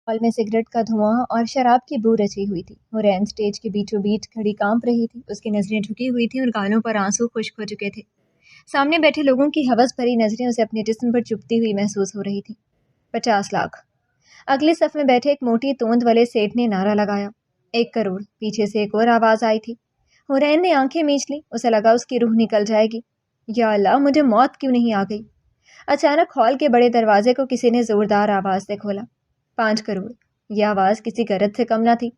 Hall میں cigarette کا دھواں اور شراب کی بو رچی ہوئی تھی۔ حورین اسٹیج کے بیچوں بیچ کھڑی کانپ رہی تھی، اس کی نظریں جھکی ہوئی تھیں اور گالوں پر آنسو خشک ہو چکے تھے۔ سامنے بیٹھے لوگوں کی ہوس بھری نظریں اسے اپنے جسم پر چپتی ہوئی محسوس ہو رہی تھیں۔ 50 لاکھ۔ اگلی صف میں بیٹھے ایک موٹی توند والے سیٹھ نے نعرہ لگایا۔ 1 کروڑ۔ پیچھے سے ایک اور آواز آئی تھی۔ حورین نے آنکھیں میچ لیں، اسے لگا اس کی روح نکل جائے گی۔ یا اللہ، مجھے موت کیوں نہیں آ گئی؟ اچانک ہال کے بڑے دروازے کو کسی نے زوردار آواز سے کھولا۔ 5 کروڑ۔ یہ آواز کسی غرض سے کم نہ تھی۔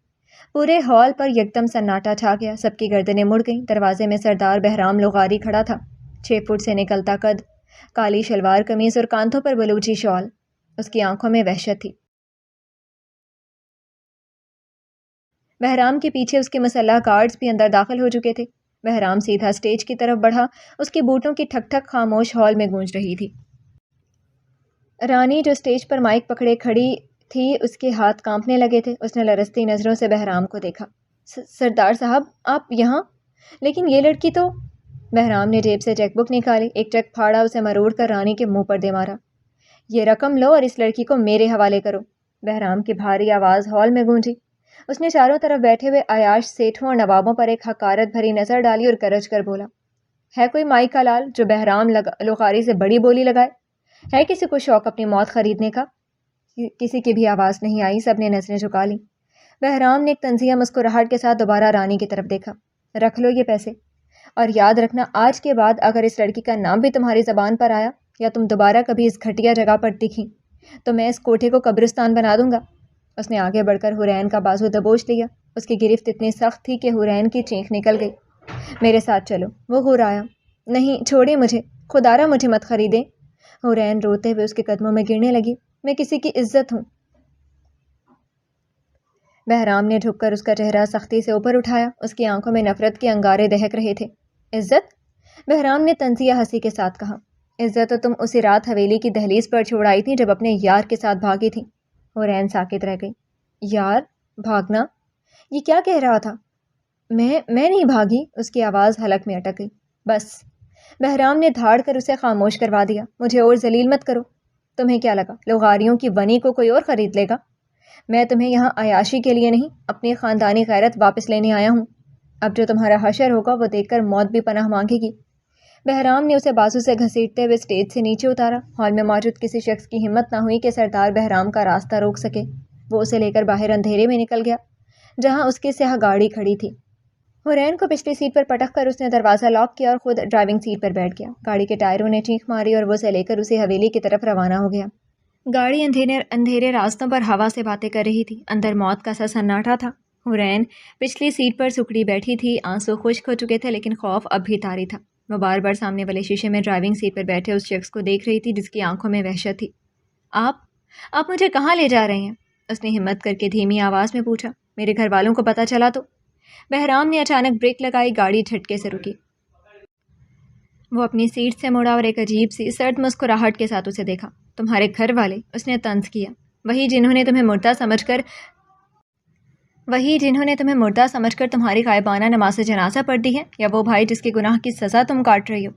پورے ہال پر یکدم سناٹا چھا گیا، سب کی گردنیں مڑ گئیں۔ دروازے میں سردار بہرام لغاری کھڑا تھا، 6 فٹ سے نکلتا قد، کالی شلوار قمیض اور کاندھوں پر بلوچی شال۔ اس کی آنکھوں میں وحشت تھی۔ بہرام کے پیچھے اس کے مسلح گارڈز بھی اندر داخل ہو چکے تھے۔ بہرام سیدھا اسٹیج کی طرف بڑھا، اس کے بوٹوں کی ٹھک ٹھک خاموش ہال میں گونج رہی تھی۔ رانی جو اسٹیج پر مائک پکڑے کھڑی تھی، اس کے ہاتھ کانپنے لگے تھے۔ اس نے لرزتی نظروں سے بہرام کو دیکھا۔ سردار صاحب، آپ یہاں؟ لیکن یہ لڑکی تو… بہرام نے جیب سے چیک بک نکالی، ایک چیک پھاڑا، اسے مروڑ کر رانی کے منہ پر دے مارا۔ یہ رقم لو اور اس لڑکی کو میرے حوالے کرو۔ بہرام کی بھاری آواز ہال میں گونجی۔ اس نے چاروں طرف بیٹھے ہوئے عیاش سیٹھوں اور نوابوں پر ایک حقارت بھری نظر ڈالی اور گرج کر بولا، ہے کوئی مائی کا لال جو بہرام لغاری سے بڑی بولی لگائے؟ ہے کسی کو شوق اپنی موت خریدنے کا؟ کسی کی بھی آواز نہیں آئی، سب نے نظریں جھکا لیں۔ بہرام نے ایک طنزیہ مسکراہٹ کے ساتھ دوبارہ رانی کی طرف دیکھا۔ رکھ لو یہ پیسے، اور یاد رکھنا آج کے بعد اگر اس لڑکی کا نام بھی تمہاری زبان پر آیا یا تم دوبارہ کبھی اس گھٹیا جگہ پر دکھی تو میں اس کوٹھے کو قبرستان بنا دوں گا۔ اس نے آگے بڑھ کر حورین کا بازو دبوچ لیا۔ اس کی گرفت اتنی سخت تھی کہ حورین کی چینخ نکل گئی۔ میرے ساتھ چلو، وہ غرایا۔ نہیں، چھوڑیں مجھے، خدارا مجھے مت خریدیں۔ حورین روتے ہوئے اس کے قدموں میں گرنے لگی۔ میں کسی کی عزت ہوں۔ بہرام نے جھک کر اس کا چہرہ سختی سے اوپر اٹھایا، اس کی آنکھوں میں نفرت کے انگارے دہک رہے تھے۔ عزت؟ بہرام نے طنزیہ ہنسی کے ساتھ کہا، عزت تو تم اسی رات حویلی کی دہلیز پر چھوڑ آئی تھی جب اپنے یار کے ساتھ بھاگی تھی۔ حورین ساکت رہ گئی۔ یار؟ بھاگنا؟ یہ کیا کہہ رہا تھا؟ میں نہیں بھاگی۔ اس کی آواز حلق میں اٹک گئی۔ بس۔ بہرام نے دھاڑ کر اسے خاموش کروا دیا۔ مجھے اور ذلیل مت کرو۔ تمہیں کیا لگا لغاریوں کی ونی کو کوئی اور خرید لے گا؟ میں تمہیں یہاں عیاشی کے لیے نہیں، اپنی خاندانی غیرت واپس لینے آیا ہوں۔ اب جو تمہارا حشر ہوگا وہ دیکھ کر موت بھی پناہ مانگے گی۔ بہرام نے اسے بازو سے گھسیٹتے ہوئے اسٹیج سے نیچے اتارا۔ ہال میں موجود کسی شخص کی ہمت نہ ہوئی کہ سردار بہرام کا راستہ روک سکے۔ وہ اسے لے کر باہر اندھیرے میں نکل گیا جہاں اس کی سیاہ گاڑی کھڑی تھی۔ حورین کو پچھلی سیٹ پر پٹک کر اس نے دروازہ لاک کیا اور خود ڈرائیونگ سیٹ پر بیٹھ گیا۔ گاڑی کے ٹائروں نے چینخ ماری اور وہ اسے لے کر اسی حویلی کی طرف روانہ ہو گیا۔ گاڑی اندھیرے راستوں پر ہوا سے باتیں کر رہی تھی۔ اندر موت کا سا سناٹا تھا۔ حورین پچھلی سیٹ پر سکڑی بیٹھی تھی، آنسو خشک ہو چکے تھے لیکن خوف اب بھی طاری تھا۔ وہ بار بار سامنے والے شیشے میں ڈرائیونگ سیٹ پر بیٹھے اس شخص کو دیکھ رہی تھی جس کی آنکھوں میں وحشت تھی۔ آپ مجھے کہاں لے جا رہے ہیں؟ اس نے ہمت کر کے دھیمی آواز میں پوچھا۔ میرے گھر والوں کو پتہ چلا تو؟ بہرام نے اچانک بریک لگائی، گاڑی جھٹکے سے رکی۔ وہ اپنی سیٹ سے مڑا اور ایک عجیب سی سرد مسکراہٹ کے ساتھ اسے دیکھا۔ تمہارے گھر والے؟ اس نے طنز کیا۔ وہی جنہوں نے تمہیں مردہ سمجھ کر تمہاری غائبانہ نماز جنازہ پڑھ دی ہے، یا وہ بھائی جس کے گناہ کی سزا تم کاٹ رہی ہو؟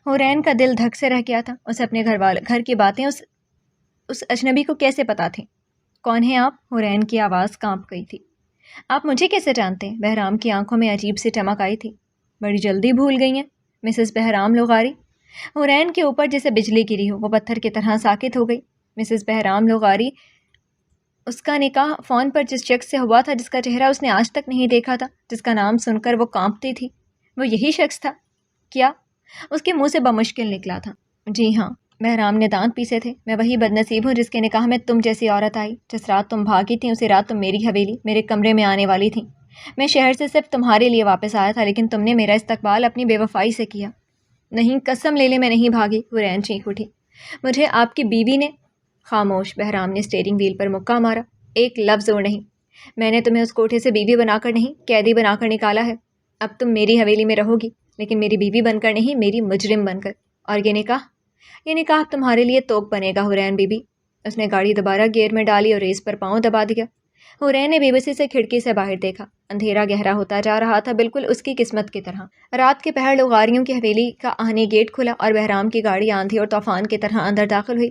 حورین کا دل دھک سے رہ گیا تھا۔ اسے اپنے گھر کی باتیں اس اجنبی کو کیسے پتہ تھیں؟ کون ہیں آپ؟ حورین کی آواز کانپ گئی تھی۔ آپ مجھے کیسے جانتے ہیں؟ بہرام کی آنکھوں میں عجیب سی چمک آئی تھی۔ بڑی جلدی بھول گئی ہیں مسز بہرام لغاری؟ حورین کے اوپر جیسے بجلی گری ہو، وہ پتھر کی طرح ساکت ہو گئی۔ مسز بہرام لغاری؟ اس کا نکاح فون پر جس شخص سے ہوا تھا جس کا چہرہ اس نے آج تک نہیں دیکھا تھا، جس کا نام سن کر وہ کانپتی تھی، وہ یہی شخص تھا کیا؟ اس کے منہ سے بمشکل نکلا تھا۔ جی ہاں، بہرام نے دانت پیسے تھے، میں وہی بدنصیب ہوں جس کے نکاح میں تم جیسی عورت آئی۔ جس رات تم بھاگی تھی اسی رات تم میری حویلی، میرے کمرے میں آنے والی تھیں۔ میں شہر سے صرف تمہارے لیے واپس آیا تھا لیکن تم نے میرا استقبال اپنی بے وفائی سے کیا۔ نہیں، قسم لے لے میں نہیں بھاگی۔ حورین چینخ اٹھی۔ مجھے آپ کی بیوی نے… خاموش۔ بہرام نے اسٹیئرنگ وہیل پر مکہ مارا۔ ایک لفظ اور نہیں۔ میں نے تمہیں اس کوٹھے سے بیوی بنا کر نہیں، قیدی بنا کر نکالا ہے۔ اب تم میری حویلی میں رہو گی لیکن میری بیوی بن کر نہیں، میری مجرم بن کر۔ اور یہ نکاح تمہارے لیے توق بنے گا حورین بی بی۔ اس نے گاڑی دوبارہ گیئر میں ڈالی اور ریس پر پاؤں دبا دیا۔ حورین نے بے بسی سے کھڑکی سے باہر دیکھا۔ اندھیرا گہرا ہوتا جا رہا تھا، بالکل اس کی قسمت کی طرح۔ رات کے پہر لغاریوں کی حویلی کا آہنی گیٹ کھلا اور بہرام کی گاڑی آندھی اور طوفان کی طرح اندر داخل ہوئی۔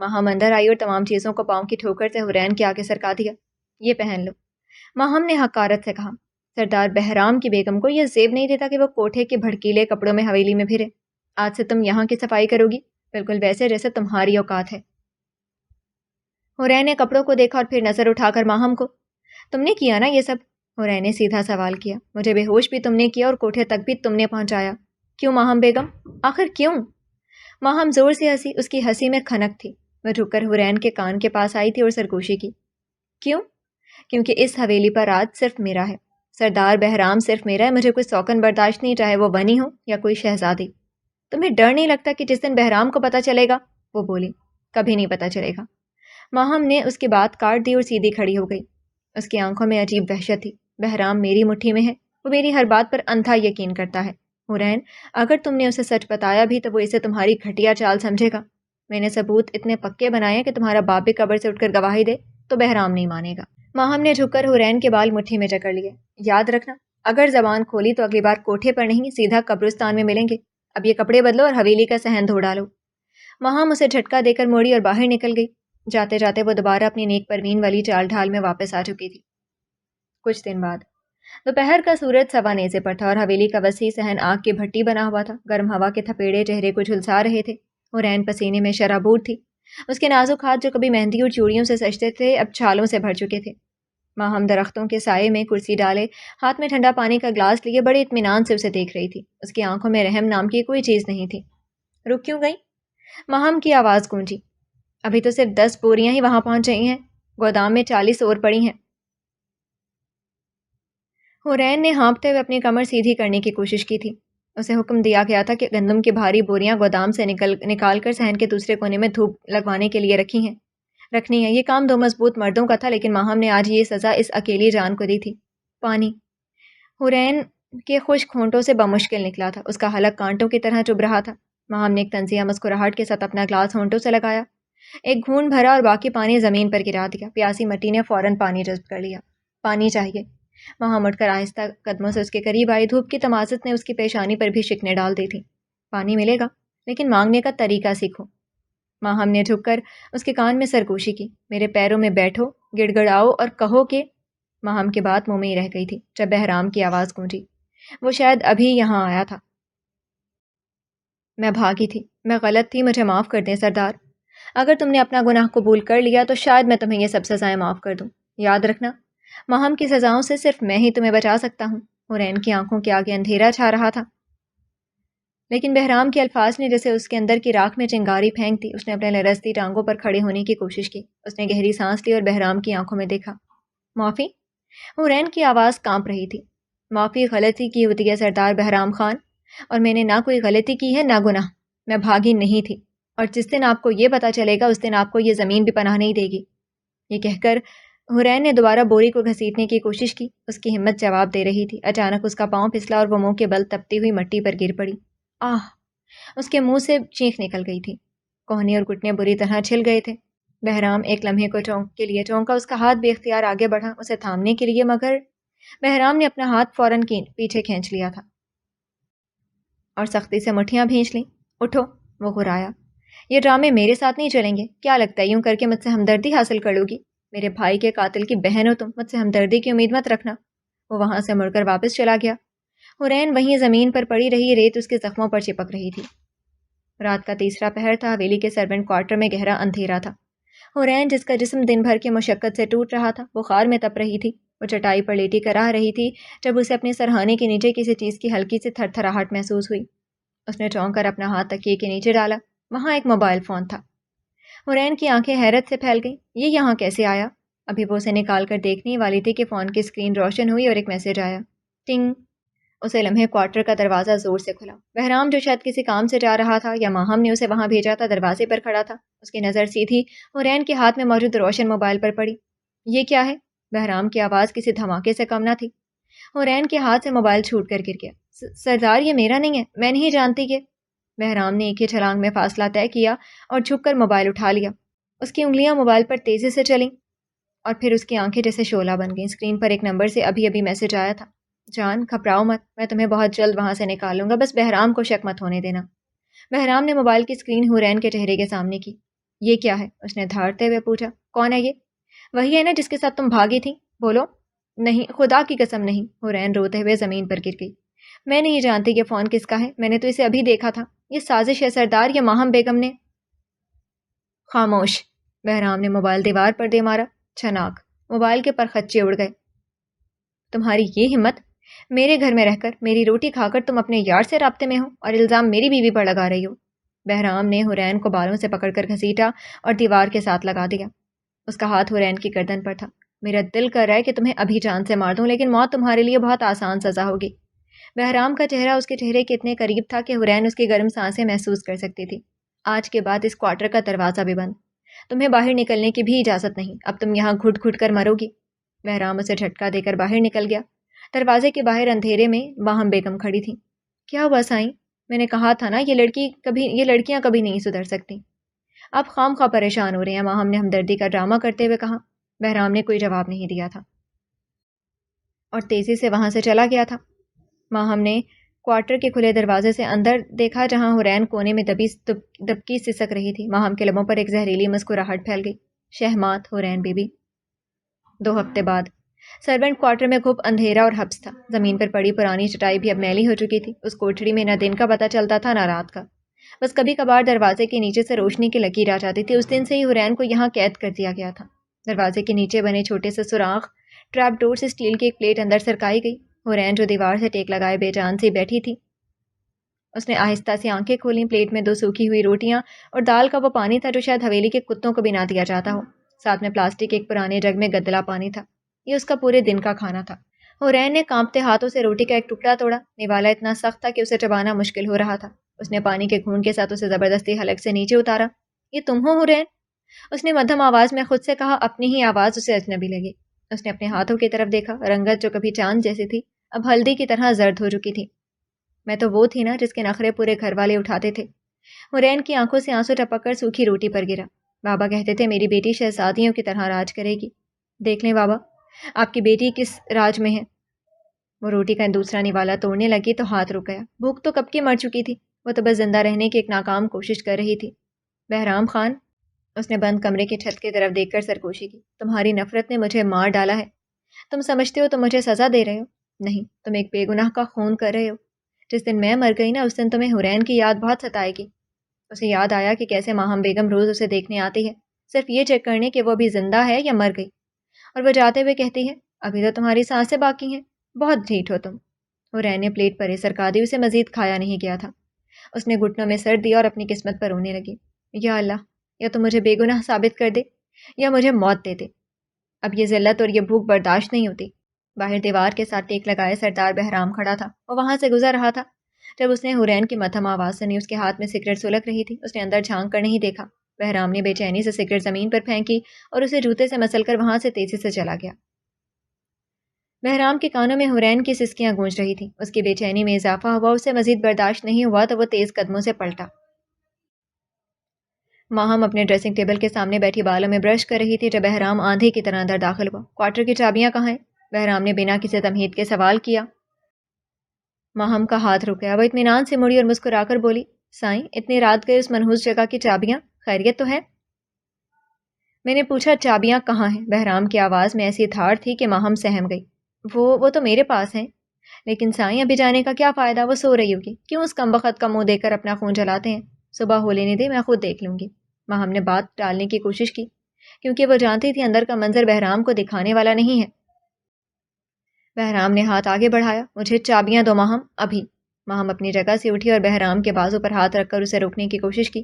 ماہم اندر آئی اور تمام چیزوں کو پاؤں کی ٹھوکر سے حرین کے آگے سرکا دیا۔ یہ پہن لو، ماہم نے حقارت سے کہا۔ سردار بہرام کی بیگم کو یہ زیب نہیں دیتا کہ وہ کوٹھے کے بھڑکیلے کپڑوں میں حویلی میں پھرے۔ آج سے تم یہاں کی صفائی کرو گی، بالکل ویسے جیسے تمہاری اوقات ہے۔ حرین نے کپڑوں کو دیکھا اور پھر نظر اٹھا کر ماہم کو۔ تم نے کیا نا یہ سب؟ حرین نے سیدھا سوال کیا۔ مجھے بے ہوش بھی تم نے کیا اور کوٹھے تک بھی تم نے پہنچایا۔ کیوں ماہم بیگم؟ آخر کیوں؟ ماہم زور سے ہنسی، اس کی ہنسی میں کھنک تھی۔ وہ جھک کر حرین کے کان کے پاس آئی تھی اور سرگوشی کی۔ کیوں؟ کیونکہ اس حویلی پر راج صرف میرا ہے، سردار بہرام صرف میرا ہے۔ مجھے کوئی سوکن برداشت نہیں، چاہے وہ ونی ہو یا کوئی شہزادی۔ تمہیں ڈر نہیں لگتا کہ جس دن بہرام کو پتہ چلے گا؟ وہ بولی۔ کبھی نہیں پتہ چلے گا۔ ماہم نے اس کی بات کاٹ دی اور سیدھی کھڑی ہو گئی۔ اس کی آنکھوں میں عجیب وحشت تھی۔ بہرام میری مٹھی میں ہے، وہ میری ہر بات پر اندھا یقین کرتا ہے۔ حرین، اگر تم نے اسے سچ بتایا بھی تو وہ اسے تمہاری گھٹیا چال سمجھے گا۔ میں نے ثبوت اتنے پکے بنائے کہ تمہارا باپ بھی قبر سے اٹھ کر گواہی دے تو بہرام نہیں مانے گا۔ ماہم نے جھک کر حرین کے بال مٹھی میں جکڑ لیے۔ یاد رکھنا، اگر زبان کھولی تو اگلی بار کوٹھے پر نہیں، سیدھا قبرستان میں ملیں گے۔ اب یہ کپڑے بدلو اور حویلی کا صحن دھو ڈالو۔ ماہم اسے جھٹکا دے کر موڑی اور باہر نکل گئی۔ جاتے جاتے وہ دوبارہ اپنی نیک پروین والی چال ڈھال میں واپس آ چکی تھی۔ کچھ دن بعد دوپہر کا سورج سوا نیزے پر تھا اور حویلی کا وسیع صحن آگ کی بھٹی بنا ہوا تھا۔ گرم ہوا کے تھپیڑے چہرے کو جھلسا رہے تھے۔ حرین پسینے میں شرابور تھی۔ اس کے نازک ہاتھ جو کبھی مہندی اور چوڑیوں سے سجتے تھے اب چھالوں سے بھر چکے تھے۔ ماہم درختوں کے سائے میں کرسی ڈالے ہاتھ میں ٹھنڈا پانی کا گلاس لیے بڑے اطمینان سے اسے دیکھ رہی تھی۔ اس کی آنکھوں میں رحم نام کی کوئی چیز نہیں تھی۔ رک کیوں گئی؟ ماہم کی آواز گونجی۔ ابھی تو صرف 10 بوریاں ہی وہاں پہنچ گئی ہیں، گودام میں 40 اور پڑی ہیں۔ حرین نے ہانپتے ہوئے اپنی کمر سیدھی کرنے کی کوشش کی تھی۔ اسے حکم دیا گیا تھا کہ گندم کی بھاری بوریاں گودام سے نکال کر صحن کے دوسرے کونے میں دھوپ لگوانے کے لیے رکھنی ہے۔ یہ کام 2 مضبوط مردوں کا تھا، لیکن ماہم نے آج یہ سزا اس اکیلی جان کو دی تھی۔ پانی حرین کے خشک ہونٹوں سے بمشکل نکلا تھا۔ اس کا حلق کانٹوں کی طرح چبھ رہا تھا۔ ماہم نے ایک طنزیہ مسکراہٹ کے ساتھ اپنا گلاس ہونٹوں سے لگایا، ایک گھونٹ بھرا اور باقی پانی زمین پر گرا دیا۔ پیاسی مٹی نے فوراً پانی جذب کر لیا۔ پانی چاہیے۔ ماہم اٹھ کر آہستہ قدموں سے اس کے قریب آئی۔ دھوپ کی تمازت نے اس کی پیشانی پر بھی شکنیں ڈال دی تھی۔ پانی ملے گا، لیکن مانگنے کا طریقہ سیکھو۔ ماہم نے جھک کر اس کے کان میں سرگوشی کی۔ میرے پیروں میں بیٹھو، گڑ گڑاؤ اور کہو کہ… ماہم کی بات منہ میں ہی رہ گئی تھی جب بہرام کی آواز گونجی۔ وہ شاید ابھی یہاں آیا تھا۔ میں بھاگی تھی، میں غلط تھی، مجھے معاف کر دیں سردار۔ اگر تم نے اپنا گناہ قبول کر لیا تو شاید میں تمہیں یہ سب سزائیں معاف کر دوں۔ یاد رکھنا، ماہم کی سزاؤں سے صرف میں ہی تمہیں بچا سکتا ہوں۔ حرین کی آنکھوں کے آگے اندھیرا چھا رہا تھا، لیکن بہرام کے الفاظ نے جیسے اس کے اندر کی راکھ میں چنگاری پھینک دی۔ اس نے اپنے لرزتی ٹانگوں پر کھڑے ہونے کی کوشش کی۔ اس نے گہری سانس لی اور بہرام کی آنکھوں میں دیکھا۔ معافی؟ حرین کی آواز کانپ رہی تھی۔ معافی غلطی کی ہوتی ہے سردار بہرام خان، اور میں نے نہ کوئی غلطی کی ہے نہ گناہ۔ میں بھاگی نہیں تھی، اور جس دن آپ کو یہ پتہ چلے گا اس دن آپ کو یہ زمین بھی پناہ نہیں دے گی۔ یہ کہہ کر حرین نے دوبارہ بوری کو گھسیٹنے کی کوشش کی۔ اس کی ہمت جواب دے رہی تھی۔ اچانک اس کا پاؤں پھسلا اور وہ منہ کے بل تپتی ہوئی مٹی پر گر پڑی۔ آہ! اس کے منہ سے چیخ نکل گئی تھی۔ کوہنی اور گھٹنے بری طرح چھل گئے تھے۔ بہرام ایک لمحے کے لیے چونکا۔ اس کا ہاتھ بے اختیار آگے بڑھا اسے تھامنے کے لیے، مگر بہرام نے اپنا ہاتھ فوراً پیچھے کھینچ لیا تھا اور سختی سے مٹھیاں بھینچ لیں۔ اٹھو، وہ غرایا۔ یہ ڈرامے میرے ساتھ نہیں چلیں گے۔ کیا لگتا ہے یوں کر کے مجھ سے ہمدردی حاصل کر لو گی؟ میرے بھائی کے قاتل کی بہن ہو تم، مجھ سے ہمدردی کی امید مت رکھنا۔ وہ وہاں سے مڑ کر واپس چلا گیا۔ حرین وہیں زمین پر پڑی رہی، ریت اس کے زخموں پر چپک رہی تھی۔ رات کا تیسرا پہر تھا۔ حویلی کے سرونٹ کوارٹر میں گہرا اندھیرا تھا۔ حرین، جس کا جسم دن بھر کی مشقت سے ٹوٹ رہا تھا، بخار میں تپ رہی تھی۔ وہ چٹائی پر لیٹی کراہ رہی تھی جب اسے اپنے سرہانے کے نیچے کسی چیز کی ہلکی سی تھر تھراہٹ محسوس ہوئی۔ اس نے چونک کر اپنا ہاتھ تکیے کے نیچے ڈالا۔ وہاں ایک موبائل فون تھا۔ حرین کی آنکھیں حیرت سے پھیل گئیں۔ یہ یہاں کیسے آیا؟ ابھی وہ اسے نکال کر دیکھنے والی تھی کہ فون کی اسکرین روشن ہوئی اور ایک میسج آیا۔ ٹنگ! اسے لمحے کوارٹر کا دروازہ زور سے کھلا۔ بہرام، جو شاید کسی کام سے جا رہا تھا یا ماہم نے اسے وہاں بھیجا تھا، دروازے پر کھڑا تھا۔ اس کی نظر سیدھی حرین کے ہاتھ میں موجود روشن موبائل پر پڑی۔ یہ کیا ہے؟ بہرام کی آواز کسی دھماکے سے کم نہ تھی۔ حرین کے ہاتھ سے موبائل چھوٹ کر گر گیا۔ سردار، یہ میرا نہیں ہے، میں نہیں جانتی کہ… بہرام نے ایک ہی چھلانگ میں فاصلہ طے کیا اور جھک کر موبائل اٹھا لیا۔ اس کی انگلیاں موبائل پر تیزی سے چلیں اور پھر اس کی آنکھیں جیسے شعلہ بن گئیں۔ اسکرین پر ایک نمبر سے ابھی ابھی میسج آیا تھا۔ جان، گھبراؤ مت، میں تمہیں بہت جلد وہاں سے نکالوں گا، بس بہرام کو شک مت ہونے دینا۔ بہرام نے موبائل کی اسکرین حرین کے چہرے کے سامنے کی۔ یہ کیا ہے؟ اس نے دھاڑتے ہوئے پوچھا۔ کون ہے یہ؟ وہی ہے نا جس کے ساتھ تم بھاگی تھی، بولو۔ نہیں، خدا کی قسم نہیں، حورین روتے ہوئے زمین پر گر گئی۔ میں نہیں جانتی کہ فون کس کا ہے، میں نے تو اسے ابھی دیکھا تھا، یہ سازش ہے سردار، یہ ماہم بیگم نے۔ خاموش، بہرام نے موبائل دیوار پر دے مارا۔ چھناک، موبائل کے پرخچے اڑ گئے۔ تمہاری یہ ہمت، میرے گھر میں رہ کر، میری روٹی کھا کر تم اپنے یار سے رابطے میں ہو اور الزام میری بیوی پر لگا رہی ہو۔ بہرام نے حورین کو بالوں سے پکڑ کر گھسیٹا اور دیوار کے ساتھ لگا دیا۔ اس کا ہاتھ حورین کی گردن پر تھا۔ میرا دل کر رہا ہے کہ تمہیں ابھی جان سے مار دوں، لیکن موت تمہارے لیے بہت آسان سزا ہوگی۔ بہرام کا چہرہ اس کے چہرے کے اتنے قریب تھا کہ حورین اس کی گرم سانسیں محسوس کر سکتی تھی۔ آج کے بعد اس کوارٹر کا دروازہ بھی بند، تمہیں باہر نکلنے کی بھی اجازت نہیں، اب تم یہاں گھٹ گھٹ کر مرو گی۔ بہرام اسے جھٹکا دے کر باہر نکل گیا۔ دروازے کے باہر اندھیرے میں ماہم بیگم کھڑی تھی۔ کیا ہوا سائیں؟ میں نے کہا تھا نا یہ لڑکیاں کبھی نہیں سدھر سکتی۔ آپ خام خواہ پریشان ہو رہے ہیں، ماہم نے ہمدردی کا ڈرامہ کرتے ہوئے کہا۔ بہرام نے کوئی جواب نہیں دیا تھا اور تیزی سے وہاں سے چلا گیا تھا۔ ماہم نے کوارٹر کے کھلے دروازے سے اندر دیکھا جہاں حورین کونے میں دبکی سسک رہی تھی۔ ماہم کے لبوں پر ایک زہریلی مسکراہٹ پھیل گئی۔ شہمات حورین بی بی۔ 2 ہفتے بعد سرونٹ کوارٹر میں خوب اندھیرا اور حبس تھا۔ زمین پر پڑی پرانی چٹائی بھی اب میلی ہو چکی تھی۔ اس کوٹھڑی میں نہ دن کا پتہ چلتا تھا نہ رات کا، بس کبھی کبھار دروازے کے نیچے سے روشنی کی لکیر آ جاتی تھی۔ اس دن سے ہی حورین کو یہاں قید کر دیا گیا تھا۔ دروازے کے نیچے بنے چھوٹے سے سوراخ ٹریپ ڈور سے اسٹیل کی ایک پلیٹ اندر سرکائی گئی۔ حورین جو دیوار سے ٹیک لگائے بے جان سی بیٹھی تھی، اس نے آہستہ سے آنکھیں کھولیں۔ پلیٹ میں 2 سوکھی ہوئی روٹیاں اور دال کا وہ پانی تھا جو شاید حویلی کے کتوں کو بھی نہ دیا جاتا ہو۔ ساتھ میں پلاسٹک کے ایک پرانے جگ میں گدلا پانی تھا۔ یہ اس کا پورے دن کا کھانا تھا۔ حورین نے کانپتے ہاتھوں سے روٹی کا ایک ٹکڑا توڑا۔ نوالا اتنا سخت تھا کہ اسے چبانا مشکل ہو رہا تھا۔ اس نے پانی کے گھونٹ کے ساتھ اسے زبردستی حلق سے نیچے اتارا۔ یہ تم ہو حورین؟ اس نے مدھم آواز میں خود سے کہا۔ اپنی ہی آواز اسے اجنبی لگی۔ اس نے اپنے ہاتھوں کی طرف دیکھا۔ رنگت جو کبھی چاند جیسی تھی اب ہلدی کی طرح زرد ہو چکی تھی۔ میں تو وہ تھی نا جس کے نخرے پورے گھر والے اٹھاتے تھے۔ حورین کی آنکھوں سے آنسو ٹپک کر سوکھی روٹی پر گرا۔ بابا کہتے تھے میری بیٹی شہزادیوں کی طرح راج کرے گی۔ دیکھ لیں بابا، آپ کی بیٹی کس راج میں ہے۔ وہ روٹی کا دوسرا نوالا توڑنے لگی تو ہاتھ رک گیا۔ بھوک تو کب کی مر چکی تھی، وہ تو بس زندہ رہنے کی ایک ناکام کوشش کر رہی تھی۔ بہرام خان، اس نے بند کمرے کی چھت کی طرف دیکھ کر سرکوشی کی، تمہاری نفرت نے مجھے مار ڈالا ہے۔ تم سمجھتے ہو تم مجھے سزا دے رہے ہو؟ نہیں، تم ایک بے گناہ کا خون کر رہے ہو۔ جس دن میں مر گئی نا اس دن تمہیں حورین کی یاد بہت ستائے گی۔ اسے یاد آیا کہ کیسے ماہم بیگم روز اسے دیکھنے آتی ہے، صرف یہ چیک کرنے کہ وہ ابھی زندہ ہے یا مر گئی، اور وہ جاتے ہوئے کہتی ہے ابھی تو تمہاری سانسیں باقی ہیں، بہت ڈھیٹ ہو تم۔ حورین نے پلیٹ پر سرکا دی، اسے مزید کھایا نہیں گیا تھا۔ اس نے گھٹنوں میں سر دیا اور اپنی قسمت پر رونے لگی۔ یا اللہ، یا تو مجھے بے گناہ ثابت کر دے یا مجھے موت دے دے، اب یہ ذلت اور یہ بھوک برداشت نہیں ہوتی۔ باہر دیوار کے ساتھ ٹیک لگائے سردار بہرام کھڑا تھا۔ وہ وہاں سے گزر رہا تھا جب اس نے حورین کی مدھم آواز سنی۔ اس کے ہاتھ میں سگریٹ سلگ رہی تھی۔ اس نے اندر جھانک کر نہیں دیکھا۔ بہرام نے بے چینی سے سگریٹ زمین پر پھینکی اور اسے جوتے سے مسل کر وہاں سے تیزی سے چلا گیا۔ بہرام کے کانوں میں حورین کی سسکیاں گونج رہی تھیں۔ اس کی بے چینی میں اضافہ ہوا، اسے مزید برداشت نہیں ہوا تو وہ تیز قدموں سے پلٹا۔ ماہم اپنے ڈریسنگ ٹیبل کے سامنے بیٹھی بالوں میں برش کر رہی تھی جب بہرام آندھی کی طرح اندر داخل ہوا۔ کوارٹر کی چابیاں کہاں ہیں؟ بہرام نے بنا کسی تمہید کے سوال کیا۔ ماہم کا ہاتھ رک گیا۔ وہ اطمینان سے مڑی اور مسکرا کر بولی، سائیں، اتنی رات گئے اس منحوس جگہ کی چابیاں، خیریت تو ہے؟ میں نے پوچھا چابیاں کہاں ہیں؟ بہرام کی آواز میں ایسی دھاڑ تھی کہ ماہم سہم گئی۔ وہ تو میرے پاس ہیں، لیکن سائیں ابھی جانے کا کیا فائدہ، وہ سو رہی ہوگی، کیوں اس کمبخت کا منہ دیکھ کر اپنا خون جلاتے ہیں؟ صبح ہو لینے دے، میں خود دیکھ لوں گی۔ ماہم نے بات ٹالنے کی کوشش کی کیونکہ وہ جانتی تھی اندر کا منظر بہرام کو دکھانے والا نہیں ہے۔ بہرام نے ہاتھ آگے بڑھایا۔ مجھے چابیاں دو ماہم، ابھی۔ ماہم اپنی جگہ سے اٹھی اور بہرام کے بازو پر ہاتھ رکھ کر اسے روکنے کی کوشش کی۔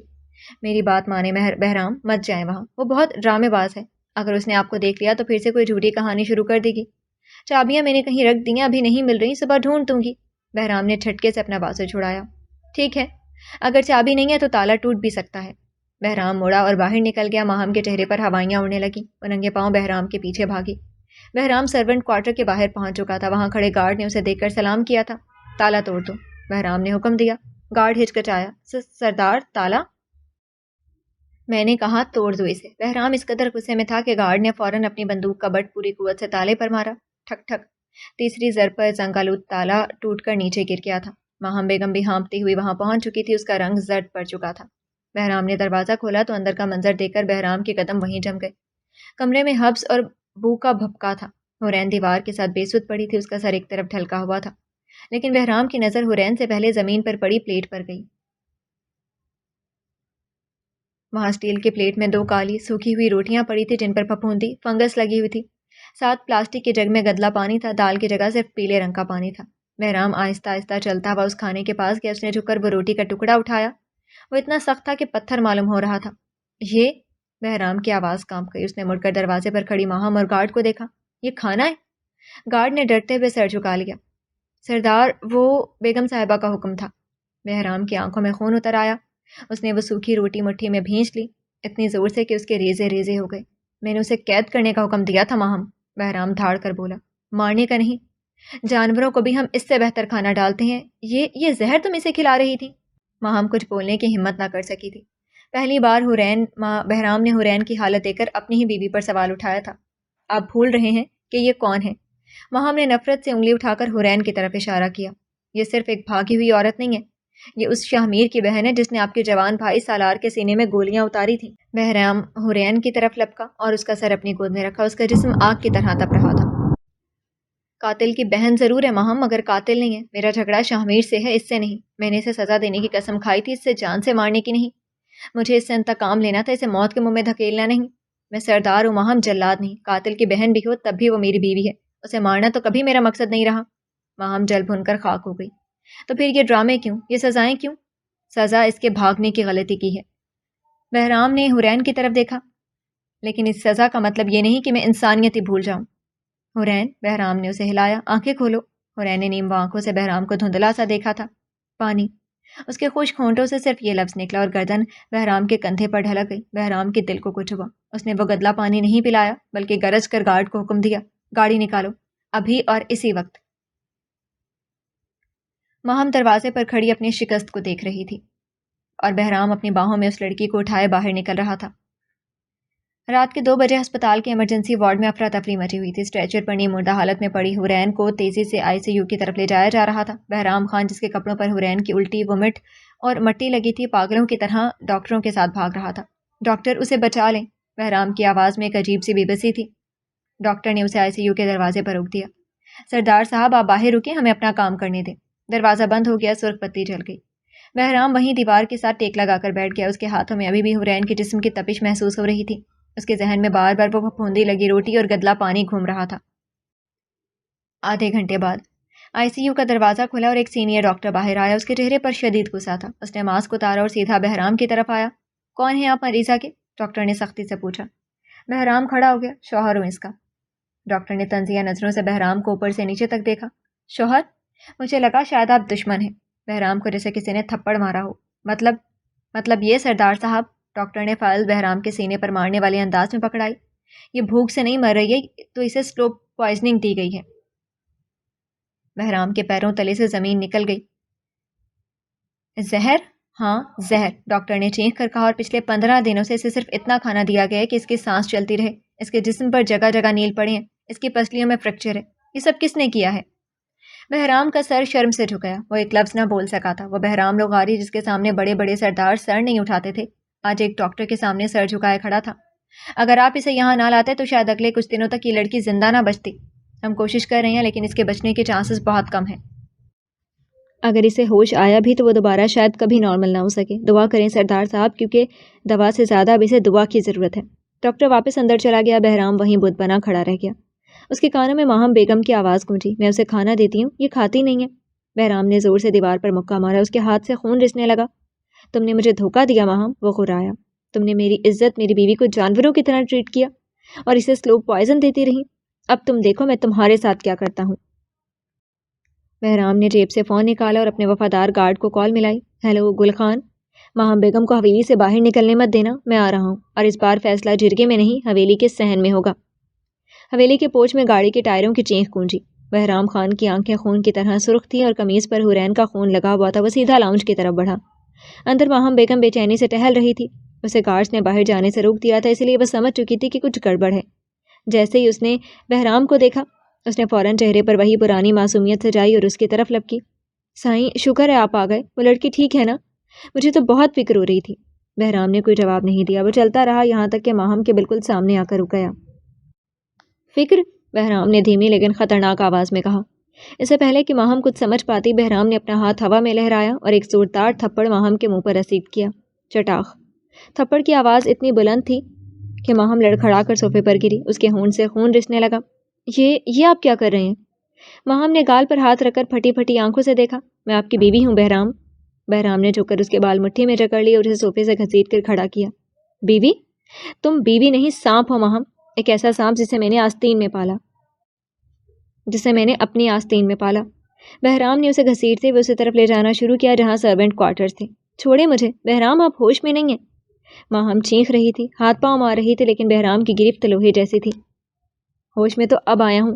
میری بات مانے بہرام، مت جائیں وہاں، وہ بہت ڈرامے باز ہے، اگر اس نے آپ کو دیکھ لیا تو پھر سے کوئی جھوٹی کہانی شروع کر دے گی۔ چابیاں میں نے کہیں رکھ دیں، ابھی نہیں مل رہی، صبح ڈھونڈ دوں گی۔ بہرام نے جھٹکے سے اپنا بازو چھڑایا۔ ٹھیک ہے، اگر چابی نہیں ہے تو تالا ٹوٹ بھی سکتا ہے۔ بہرام مڑا اور باہر نکل گیا۔ ماہم کے چہرے پر ہوائیاں اڑنے لگیں۔ وہ ننگے پاؤں بہرام کے پیچھے بھاگی۔ بہرام سرونٹ کوارٹر کے باہر پہنچ چکا تھا۔ وہاں کھڑے گارڈ نے اسے دیکھ کر سلام کیا تھا۔ تالا توڑ دو، بہرام نے حکم دیا۔ گارڈ ہچکچایا۔ سردار، تالا؟ میں نے کہا توڑ دو اسے۔ بہرام اس قدر غصے میں تھا کہ گارڈ نے فوراً اپنی بندوق کا بٹ پوری قوت سے تالے پر مارا۔ ٹھک ٹھک، تیسری ضرب پر زنگالود تالا ٹوٹ کر نیچے گر گیا تھا۔ ماہم بیگم بھی ہانپتی ہوئی وہاں پہنچ چکی تھی۔ اس کا رنگ زرد پڑ چکا تھا۔ بہرام نے دروازہ کھولا تو اندر کا منظر دیکھ کر بہرام کے قدم وہیں جم گئے۔ کمرے میں حبس اور بو کا بھپکا تھا۔ حورین دیوار کے ساتھ بے سود پڑی تھی، اس کا سر ایک طرف ڈھلکا ہوا تھا، لیکن بہرام کی نظر حورین سے پہلے زمین پر پڑی پلیٹ پر گئی۔ وہاں اسٹیل کے پلیٹ میں 2 کالی سوکھی ہوئی روٹیاں پڑی تھی جن پر پھپھوندی فنگس لگی ہوئی تھی۔ ساتھ پلاسٹک کے جگ میں گدلا پانی تھا، دال کی جگہ صرف پیلے رنگ کا پانی تھا۔ بہرام آہستہ آہستہ چلتا ہوا اس کھانے کے پاس گیا۔ اس نے جھک کر وہ روٹی کا ٹکڑا اٹھایا، وہ اتنا سخت تھا کہ پتھر معلوم ہو رہا تھا۔ یہ بہرام کی آواز کانپ گئی۔ اس نے مڑ کر دروازے پر کھڑی ماہم اور گارڈ کو دیکھا۔ یہ کھانا ہے؟ گارڈ نے ڈرتے ہوئے سر جھکا لیا۔ سردار، وہ بیگم صاحبہ کا حکم تھا۔ بہرام کی آنکھوں میں خون اتر آیا۔ اس نے وہ سوکھی روٹی مٹھی میں بھینچ لی، اتنی زور سے کہ اس کے ریزے ریزے ہو گئے۔ میں نے اسے قید کرنے کا حکم دیا تھا ماہم، بہرام دھاڑ کر بولا، مارنے کا نہیں۔ جانوروں کو بھی ہم اس سے بہتر کھانا ڈالتے ہیں۔ یہ زہر تم اسے کھلا رہی تھی؟ ماہم کچھ بولنے کی ہمت نہ کر سکی تھی۔ پہلی بار بہرام نے حورین کی حالت دیکھ کر اپنی ہی بیوی پر سوال اٹھایا تھا۔ آپ بھول رہے ہیں کہ یہ کون ہے؟ ماہم نے نفرت سے انگلی اٹھا کر حورین کی طرف اشارہ کیا۔ یہ صرف ایک بھاگی ہوئی عورت نہیں ہے، یہ اس شاہمیر کی بہن ہے جس نے آپ کے جوان بھائی سالار کے سینے میں گولیاں اتاری تھیں۔ بہرام حورین کی طرف لپکا اور اس کا سر اپنی گود میں رکھا۔ اس کا جسم آگ کی طرح تپ رہا تھا۔ قاتل کی بہن ضرور ہے ماہم، مگر قاتل نہیں ہے۔ میرا جھگڑا شاہمیر سے ہے، اس سے نہیں۔ میں نے اسے سزا دینے کی قسم کھائی تھی، اس سے جان سے مارنے کی نہیں۔ مجھے اس سے انتقام لینا تھا، اسے موت کے منہ میں دھکیلنا نہیں۔ میں سردار ہوں ماہم، جلاد نہیں۔ قاتل کی بہن بھی ہو تب بھی وہ میری بیوی ہے، اسے مارنا تو کبھی میرا مقصد نہیں رہا۔ ماہم جل بھن کر خاک ہو گئی۔ تو پھر یہ ڈرامے کیوں، یہ سزائیں کیوں؟ سزا اس کے بھاگنے کی غلطی کی ہے۔ بہرام نے حورین کی طرف دیکھا، لیکن اس سزا کا مطلب یہ نہیں کہ میں انسانیت ہی بھول جاؤں۔ حورین، بہرام نے اسے ہلایا، آنکھیں کھولو۔ حورین نے نیم آنکھوں سے بہرام کو دھندلا سا دیکھا تھا۔ پانی۔ اس کے خشک ہونٹوں سے صرف یہ لفظ نکلا اور گردن بہرام کے کندھے پر ڈھلک گئی۔ بہرام کے دل کو کچھ ہوا۔ اس نے وہ گدلا پانی نہیں پلایا، بلکہ گرج کر گارڈ کو حکم دیا، گاڑی نکالو، ابھی اور اسی وقت۔ ماہم دروازے پر کھڑی اپنی شکست کو دیکھ رہی تھی اور بہرام اپنی باہوں میں اس لڑکی کو اٹھائے باہر نکل رہا تھا۔ رات کے 2 بجے ہسپتال کے ایمرجنسی وارڈ میں افراتفری مچی ہوئی تھی۔ اسٹریچر پر نیم مردہ حالت میں پڑی حورین کو تیزی سے ICU کی طرف لے جایا جا رہا تھا۔ بہرام خان، جس کے کپڑوں پر حورین کی الٹی ومٹ اور مٹی لگی تھی، پاگلوں کی طرح ڈاکٹروں کے ساتھ بھاگ رہا تھا۔ ڈاکٹر، اسے بچا لیں۔ بہرام کی آواز میں ایک عجیب سی بے بسی تھی۔ ڈاکٹر نے اسے ICU کے دروازے پر روک دیا۔ سردار صاحب، آپ باہر رکیں، ہمیں اپنا کام کرنے دیں۔ دروازہ بند ہو گیا، سرخ بتی جل گئی۔ بہرام وہیں دیوار کے ساتھ ٹیک لگا کر بیٹھ گیا۔ اس کے ہاتھوں میں ابھی بھی حورین کے جسم کی تپش محسوس ہو رہی تھی۔ اس کے ذہن میں بار بار وہ پھپھوندی لگی روٹی اور گدلا پانی گھوم رہا تھا۔ آدھے گھنٹے بعد ICU کا دروازہ کھلا اور ایک سینئر ڈاکٹر باہر آیا۔ اس کے چہرے پر شدید غصہ تھا۔ اس نے ماسک اتارا اور سیدھا بہرام کی طرف آیا۔ کون ہیں آپ مریضہ کے؟ ڈاکٹر نے سختی سے پوچھا۔ بہرام کھڑا ہو گیا۔ شوہر ہوں اس کا۔ ڈاکٹر نے طنزیہ نظروں سے بہرام کو اوپر سے نیچے تک دیکھا۔ شوہر؟ مجھے لگا شاید آپ دشمن ہیں۔ بہرام کو جیسے کسی نے تھپڑ مارا ہو۔ مطلب یہ سردار صاحب، ڈاکٹر نے فائل بہرام کے سینے پر مارنے والے انداز میں پکڑائی، یہ بھوک سے نہیں مر رہی ہے تو اسے سلو پوائزننگ دی گئی ہے۔ بہرام کے پیروں تلے سے زمین نکل گئی۔ زہر؟ ہاں زہر، ڈاکٹر نے چینک کر کہا، اور پچھلے 15 دنوں سے اسے صرف اتنا کھانا دیا گیا ہے کہ اس کی سانس چلتی رہے۔ اس کے جسم پر جگہ جگہ نیل پڑے ہیں، اس کی پسلیوں میں فریکچر ہے۔ یہ سب کس نے کیا ہے؟ بہرام کا سر شرم سے جھکایا، وہ ایک لفظ نہ بول سکا تھا۔ وہ بہرام لغاری جس کے سامنے بڑے بڑے سردار سر نہیں اٹھاتے تھے، آج ایک ڈاکٹر کے سامنے سر جھکائے کھڑا تھا۔ اگر آپ اسے یہاں نہ لاتے تو شاید اگلے کچھ دنوں تک یہ لڑکی زندہ نہ بچتی۔ ہم کوشش کر رہے ہیں لیکن اس کے بچنے کے چانسز بہت کم ہیں۔ اگر اسے ہوش آیا بھی تو وہ دوبارہ شاید کبھی نارمل نہ ہو سکے۔ دعا کریں سردار صاحب، کیونکہ دوا سے زیادہ اب اسے دعا کی ضرورت ہے۔ ڈاکٹر واپس اندر چلا گیا۔ بہرام وہیں بت بنا کھڑا رہ گیا۔ اس کے کانوں میں ماہم بیگم کی آواز گونجی، میں اسے کھانا دیتی ہوں، یہ کھاتی نہیں ہے۔ بہرام نے زور سے دیوار پر مکہ مارا، اس کے ہاتھ سے خون رسنے لگا۔ تم نے مجھے دھوکہ دیا ماہم، وہ غرایا۔ تم نے میری عزت، میری بیوی کو جانوروں کی طرح ٹریٹ کیا اور اسے سلو پوائزن دیتی رہی۔ اب تم دیکھو میں تمہارے ساتھ کیا کرتا ہوں۔ بہرام نے جیب سے فون نکالا اور اپنے وفادار گارڈ کو کال ملائی۔ ہیلو گل خان، ماہم بیگم کو حویلی سے باہر نکلنے مت دینا، میں آ رہا ہوں، اور اس بار فیصلہ جرگے میں نہیں، حویلی کے صحن میں ہوگا۔ حویلی کے پوچھ میں گاڑی کے ٹائروں کی چینخ گونجی۔ بہرام خان کی آنکھیں خون کی طرح سرخ تھیں اور قمیض پر حورین کا خون لگا ہوا تھا۔ وہ سیدھا لاؤنج کی طرف بڑھا۔ اندر ماہم بیگم بے چینی سے ٹہل رہی تھی۔ اسے گارڈز نے باہر جانے سے روک دیا تھا، اس لیے وہ سمجھ چکی تھی کہ کچھ گڑبڑ ہے۔ جیسے ہی اس نے بہرام کو دیکھا، اس نے فوراً چہرے پر وہی پرانی معصومیت سجائی اور اس کی طرف لپکی۔ سائیں، شکر ہے آپ آ گئے، وہ لڑکی ٹھیک ہے نا؟ مجھے تو بہت فکر ہو رہی تھی۔ بہرام نے کوئی جواب نہیں دیا، وہ چلتا رہا یہاں تک کہ ماہم کے بالکل سامنے آ کر رک گیا۔ فکر؟ بہرام نے دھیمی لیکن خطرناک آواز میں کہا۔ اس سے پہلے کہ ماہم کچھ سمجھ پاتی، بہرام نے اپنا ہاتھ ہوا میں لہرایا اور ایک زوردار تھپڑ ماہم کے منہ پر رسید کیا۔ چٹاخ! تھپڑ کی آواز اتنی بلند تھی کہ ماہم لڑکھڑا کر صوفے پر گری، اس کے ہونٹ سے خون رسنے لگا۔ یہ آپ کیا کر رہے ہیں؟ ماہم نے گال پر ہاتھ رکھ کر پھٹی پھٹی آنکھوں سے دیکھا۔ میں آپ کی بیوی ہوں بہرام۔ بہرام نے جھک کر اس کے بال مٹھی میں جکڑ لی اور اسے صوفے سے گھسیٹ کر کھڑا کیا۔ بیوی؟ تم بیوی نہیں، سانپ ہو ماہم، ایک ایسا سانپ جسے میں نے اپنی آستین میں پالا۔ بہرام نے اسے گھسیٹتے ہوئے اسی طرف لے جانا شروع کیا جہاں سرونٹ کوارٹرز تھے۔ چھوڑے مجھے بہرام، آپ ہوش میں نہیں ہیں۔ ماہم چیخ رہی تھی، ہاتھ پاؤں مار رہی تھی، لیکن بہرام کی گرفت لوہے جیسی تھی۔ ہوش میں تو اب آیا ہوں۔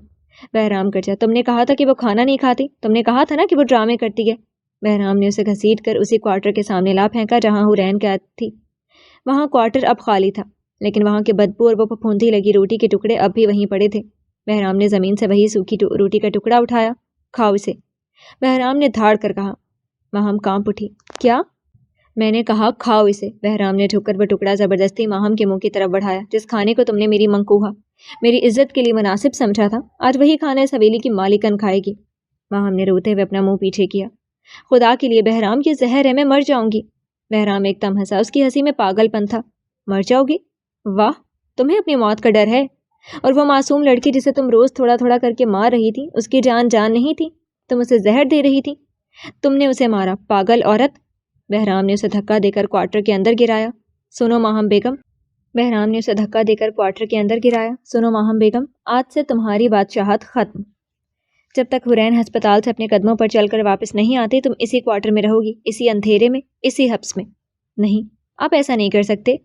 بہرام گرجا، تم نے کہا تھا کہ وہ کھانا نہیں کھاتی، تم نے کہا تھا نا کہ وہ ڈرامے کرتی ہے۔ بہرام نے اسے گھسیٹ کر اسی کوارٹر کے سامنے لا پھینکا جہاں حورین قید تھی۔ وہاں کوارٹر اب خالی تھا، لیکن وہاں کی بدبو اور وہ پھپھوندی لگی روٹی کے ٹکڑے اب بھی وہیں پڑے تھے۔ بہرام نے زمین سے وہی سوکھی روٹی کا ٹکڑا اٹھایا۔ کھاؤ اسے، بہرام نے دھاڑ کر کہا۔ ماہم کانپ اٹھی۔ کیا؟ میں نے کہا کھاؤ اسے۔ بہرام نے جھک کر وہ ٹکڑا زبردستی ماہم کے منہ کی طرف بڑھایا۔ جس کھانے کو تم نے میری منقوہ، میری عزت کے لیے مناسب سمجھا تھا، آج وہی کھانا اس حویلی کی مالکن کھائے گی۔ ماہم نے روتے ہوئے اپنا منہ پیچھے کیا۔ خدا کے لیے بہرام، یہ زہر ہے، میں مر جاؤں گی۔ بہرام ایک دم ہنسا، اس کی ہنسی میں پاگل پن تھا۔ مر جاؤ گی؟ واہ، تمہیں اپنی موت کا ڈر ہے؟ اور وہ معصوم لڑکی جسے تم روز تھوڑا تھوڑا کر کے مار رہی تھی، اس کی جان نہیں تھی، تم اسے زہر دے رہی تھی، تم نے اسے مارا، پاگل عورت۔ بہرام نے اسے دھکا دے کر کوارٹر کے اندر گرایا۔ سنو ماہم بیگم، بہرام نے اسے دھکا دے کر کوارٹر کے اندر گرایا۔ سنو ماہم بیگم، آج سے تمہاری بادشاہت ختم۔ جب تک حورین ہسپتال سے اپنے قدموں پر چل کر واپس نہیں آتے، تم اسی کوارٹر میں رہو گی، اسی اندھیرے میں، اسی حبس میں۔ نہیں، آپ ایسا نہیں کر سکتے۔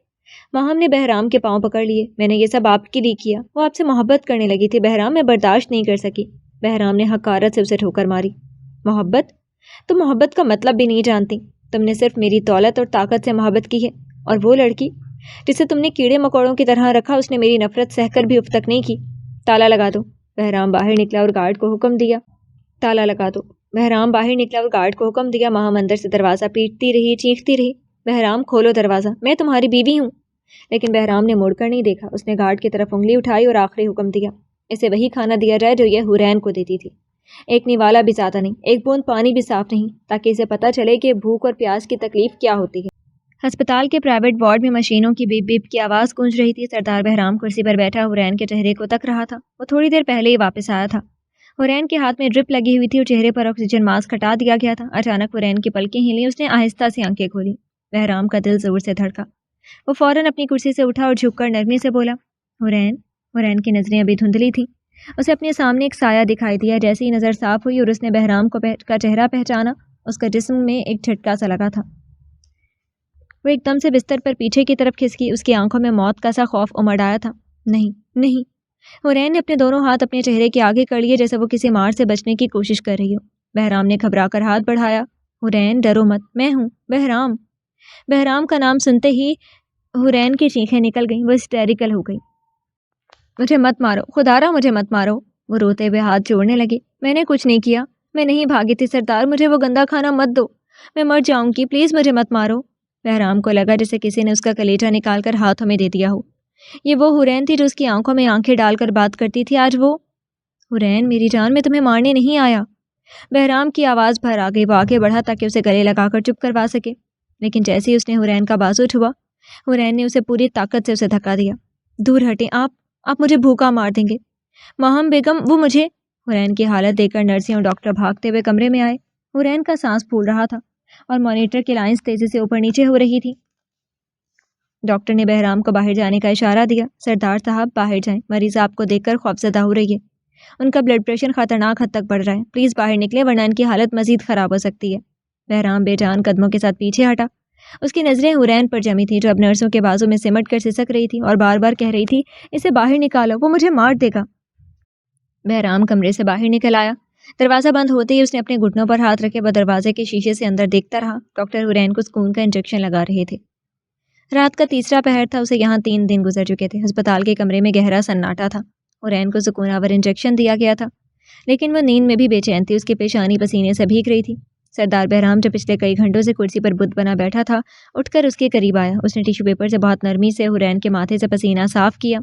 ماہم نے بہرام کے پاؤں پکڑ لیے۔ میں نے یہ سب آپ کے لیے کیا، وہ آپ سے محبت کرنے لگی تھی بہرام، میں برداشت نہیں کر سکی۔ بہرام نے حقارت سے اسے ٹھوکر ماری۔ محبت؟ تم محبت کا مطلب بھی نہیں جانتی، تم نے صرف میری دولت اور طاقت سے محبت کی ہے، اور وہ لڑکی جسے تم نے کیڑے مکوڑوں کی طرح رکھا، اس نے میری نفرت سہ کر بھی اب تک نہیں کی۔ تالا لگا دو۔ بہرام باہر نکلا اور گارڈ کو حکم دیا۔ تالا لگا دو۔ بہرام باہر نکلا اور گارڈ کو حکم دیا۔ ماہم اندر سے دروازہ پیٹتی رہی، چیختی رہی، بہرام کھولو دروازہ، میں تمہاری بیوی ہوں۔ لیکن بہرام نے مڑ کر نہیں دیکھا۔ اس نے گارڈ کی طرف انگلی اٹھائی اور آخری حکم دیا، اسے وہی کھانا دیا جائے جو یہ حورین کو دیتی تھی، ایک نیوالا بھی زیادہ نہیں، ایک بوند پانی بھی صاف نہیں، تاکہ اسے پتہ چلے کہ بھوک اور پیاس کی تکلیف کیا ہوتی ہے۔ ہسپتال کے پرائیویٹ وارڈ میں مشینوں کی بیپ بیپ کی آواز گونج رہی تھی۔ سردار بہرام کرسی پر بیٹھا حورین کے چہرے کو تک رہا تھا۔ وہ تھوڑی دیر پہلے ہی واپس آیا تھا۔ حورین کے ہاتھ میں ڈرپ لگی ہوئی تھی اور چہرے پر آکسیجن ماسک ہٹا دیا گیا تھا۔ اچانک حورین کی پلکیں ہلیں، اس نے آہستہ سے آنکھیں کھولی۔ بہرام کا دل زور سے دھڑکا۔ وہ فوراً اپنی کرسی سے اٹھا اور جھک کر نرمی سے بولا، حورین کی نظریں ابھی دھندلی تھیں۔ اسے اپنے سامنے ایک سایہ دکھائی دیا۔ جیسے ہی نظر صاف ہوئی اور اس نے بہرام کا چہرہ پہچانا، اس کا جسم میں ایک جھٹکا سا لگا تھا۔ وہ ایک دم سے بستر پر پیچھے کی طرف کھسکی، اس کی آنکھوں میں موت کا سا خوف امڑ آیا تھا۔ نہیں۔ حورین نے اپنے دونوں ہاتھ اپنے چہرے کے آگے کر لیے جیسے وہ کسی مار سے بچنے کی کوشش کر رہی ہو۔ بہرام نے گھبرا کر ہاتھ بڑھایا۔ حورین ڈرو مت، میں ہوں بہرام۔ بہرام کا نام سنتے ہی حورین کی چیخیں نکل گئیں، وہ ہسٹیریکل ہو گئی۔ مجھے مت مارو، خدارا مجھے مت مارو، وہ روتے ہوئے ہاتھ جوڑنے لگی۔ میں نے کچھ نہیں کیا، میں نہیں بھاگی تھی سردار، مجھے وہ گندا کھانا مت دو، میں مر جاؤں گی، پلیز مجھے مت مارو۔ بہرام کو لگا جیسے کسی نے اس کا کلیجہ نکال کر ہاتھوں میں دے دیا ہو۔ یہ وہ حورین تھی جو اس کی آنکھوں میں آنکھیں ڈال کر بات کرتی تھی، آج وہ حورین میری جان، میں تمہیں مارنے نہیں آیا۔ بہرام کی آواز بھر آ گئی۔ وہ آگے بڑھا تاکہ اسے گلے لگا کر چپ کروا سکے، لیکن جیسے ہی اس نے حورین کا بازو چھوا، حورین نے اسے پوری طاقت سے اسے دھکا دیا۔ دور ہٹیں، آپ مجھے بھوکا مار دیں گے۔ ماہم بیگم، وہ مجھے حورین کی حالت دیکھ کر نرسیں اور ڈاکٹر بھاگتے ہوئے کمرے میں آئے۔ حورین کا سانس پھول رہا تھا اور مانیٹر کی لائنز تیزی سے اوپر نیچے ہو رہی تھی۔ ڈاکٹر نے بہرام کو باہر جانے کا اشارہ دیا۔ سردار صاحب باہر جائیں، مریضہ آپ کو دیکھ کر خوفزدہ ہو رہی ہے، ان کا بلڈ پریشر خطرناک حد تک بڑھ رہا ہے، پلیز باہر نکلیں ورنہ ان کی حالت مزید خراب ہو سکتی ہے۔ بہرام بے جان قدموں کے ساتھ پیچھے ہٹا۔ اس کی نظریں حورین پر جمی تھیں جو اب نرسوں کے بازو میں سمٹ کر سسک رہی تھی اور بار بار کہہ رہی تھی، اسے باہر نکالو، وہ مجھے مار دے گا۔ بہرام کمرے سے باہر نکل آیا۔ دروازہ بند ہوتے ہی اس نے اپنے گھٹنوں پر ہاتھ رکھے وہ دروازے کے شیشے سے اندر دیکھتا رہا۔ ڈاکٹر حورین کو سکون کا انجیکشن لگا رہے تھے۔ رات کا تیسرا پہر تھا، اسے یہاں 3 دن گزر چکے تھے۔ ہسپتال کے کمرے میں گہرا سناٹا تھا۔ حورین کو سکون آور انجیکشن دیا گیا تھا، لیکن وہ نیند میں بھی بے چین تھی، اس کی پیشانی پسینے سے بھیگ رہی تھی۔ سردار بہرام جو پچھلے کئی گھنٹوں سے کرسی پر بت بنا بیٹھا تھا اٹھ کر اس کے قریب آیا. اس نے ٹیشو پیپر سے بہت نرمی سے حرین کے ماتھے سے پسینہ صاف کیا.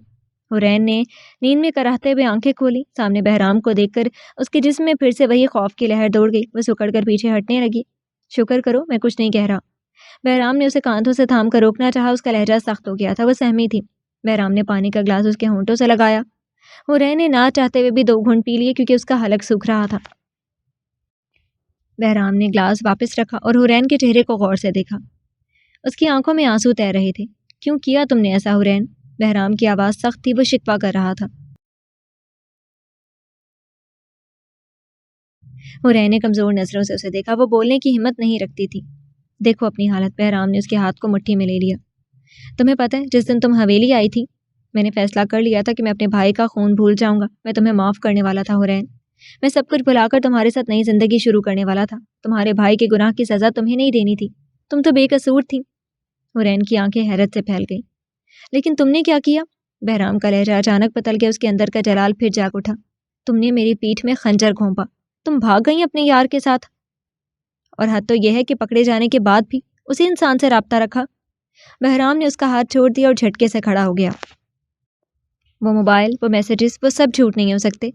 حرین نے نیند میں کراہتے ہوئے آنکھیں کھولی. سامنے بہرام کو دیکھ کر اس کے جسم میں پھر سے وہی خوف کی لہر دوڑ گئی. وہ سکڑ کر پیچھے ہٹنے لگی. شکر کرو میں کچھ نہیں کہہ رہا. بہرام نے اسے کاندھوں سے تھام کر روکنا چاہا. اس کا لہجہ سخت ہو گیا تھا. وہ سہمی تھی. بہرام نے پانی کا گلاس اس کے ہونٹوں سے لگایا. حرین نے نہ چاہتے ہوئے بھی 2 گھونٹ پی لیے کیونکہ اس کا حلق سوکھ رہا تھا. بہرام نے گلاس واپس رکھا اور حرین کے چہرے کو غور سے دیکھا. اس کی آنکھوں میں آنسو تیر رہے تھے. کیوں کیا تم نے ایسا حرین؟ بہرام کی آواز سخت تھی. وہ شکوہ کر رہا تھا. حرین نے کمزور نظروں سے اسے دیکھا. وہ بولنے کی ہمت نہیں رکھتی تھی. دیکھو اپنی حالت. بہرام نے اس کے ہاتھ کو مٹھی میں لے لیا. تمہیں پتہ ہے جس دن تم حویلی آئی تھی میں نے فیصلہ کر لیا تھا کہ میں اپنے بھائی کا خون بھول جاؤں گا. میں تمہیں معاف کرنے والا تھا حرین. میں سب کچھ بھلا کر تمہارے ساتھ نئی زندگی شروع کرنے والا تھا. تمہارے بھائی کے گناہ کی سزا تمہیں نہیں دینی تھی. تم تو بے قصور تھی. حرین کی آنکھیں حیرت سے پھیل گئی. لیکن تم نے کیا کیا؟ بہرام کا لہجہ اچانک بدل کے اس کے اندر کا جلال پھر جاگ اٹھا. تم نے میری پیٹھ میں خنجر گھونپا. تم بھاگ گئی اپنے یار کے ساتھ. اور حد تو یہ ہے کہ پکڑے جانے کے بعد بھی اسی انسان سے رابطہ رکھا. بہرام نے اس کا ہاتھ چھوڑ دیا اور جھٹکے سے کھڑا ہو گیا. وہ موبائل، وہ میسیجز، وہ سب جھوٹ نہیں ہو سکتے.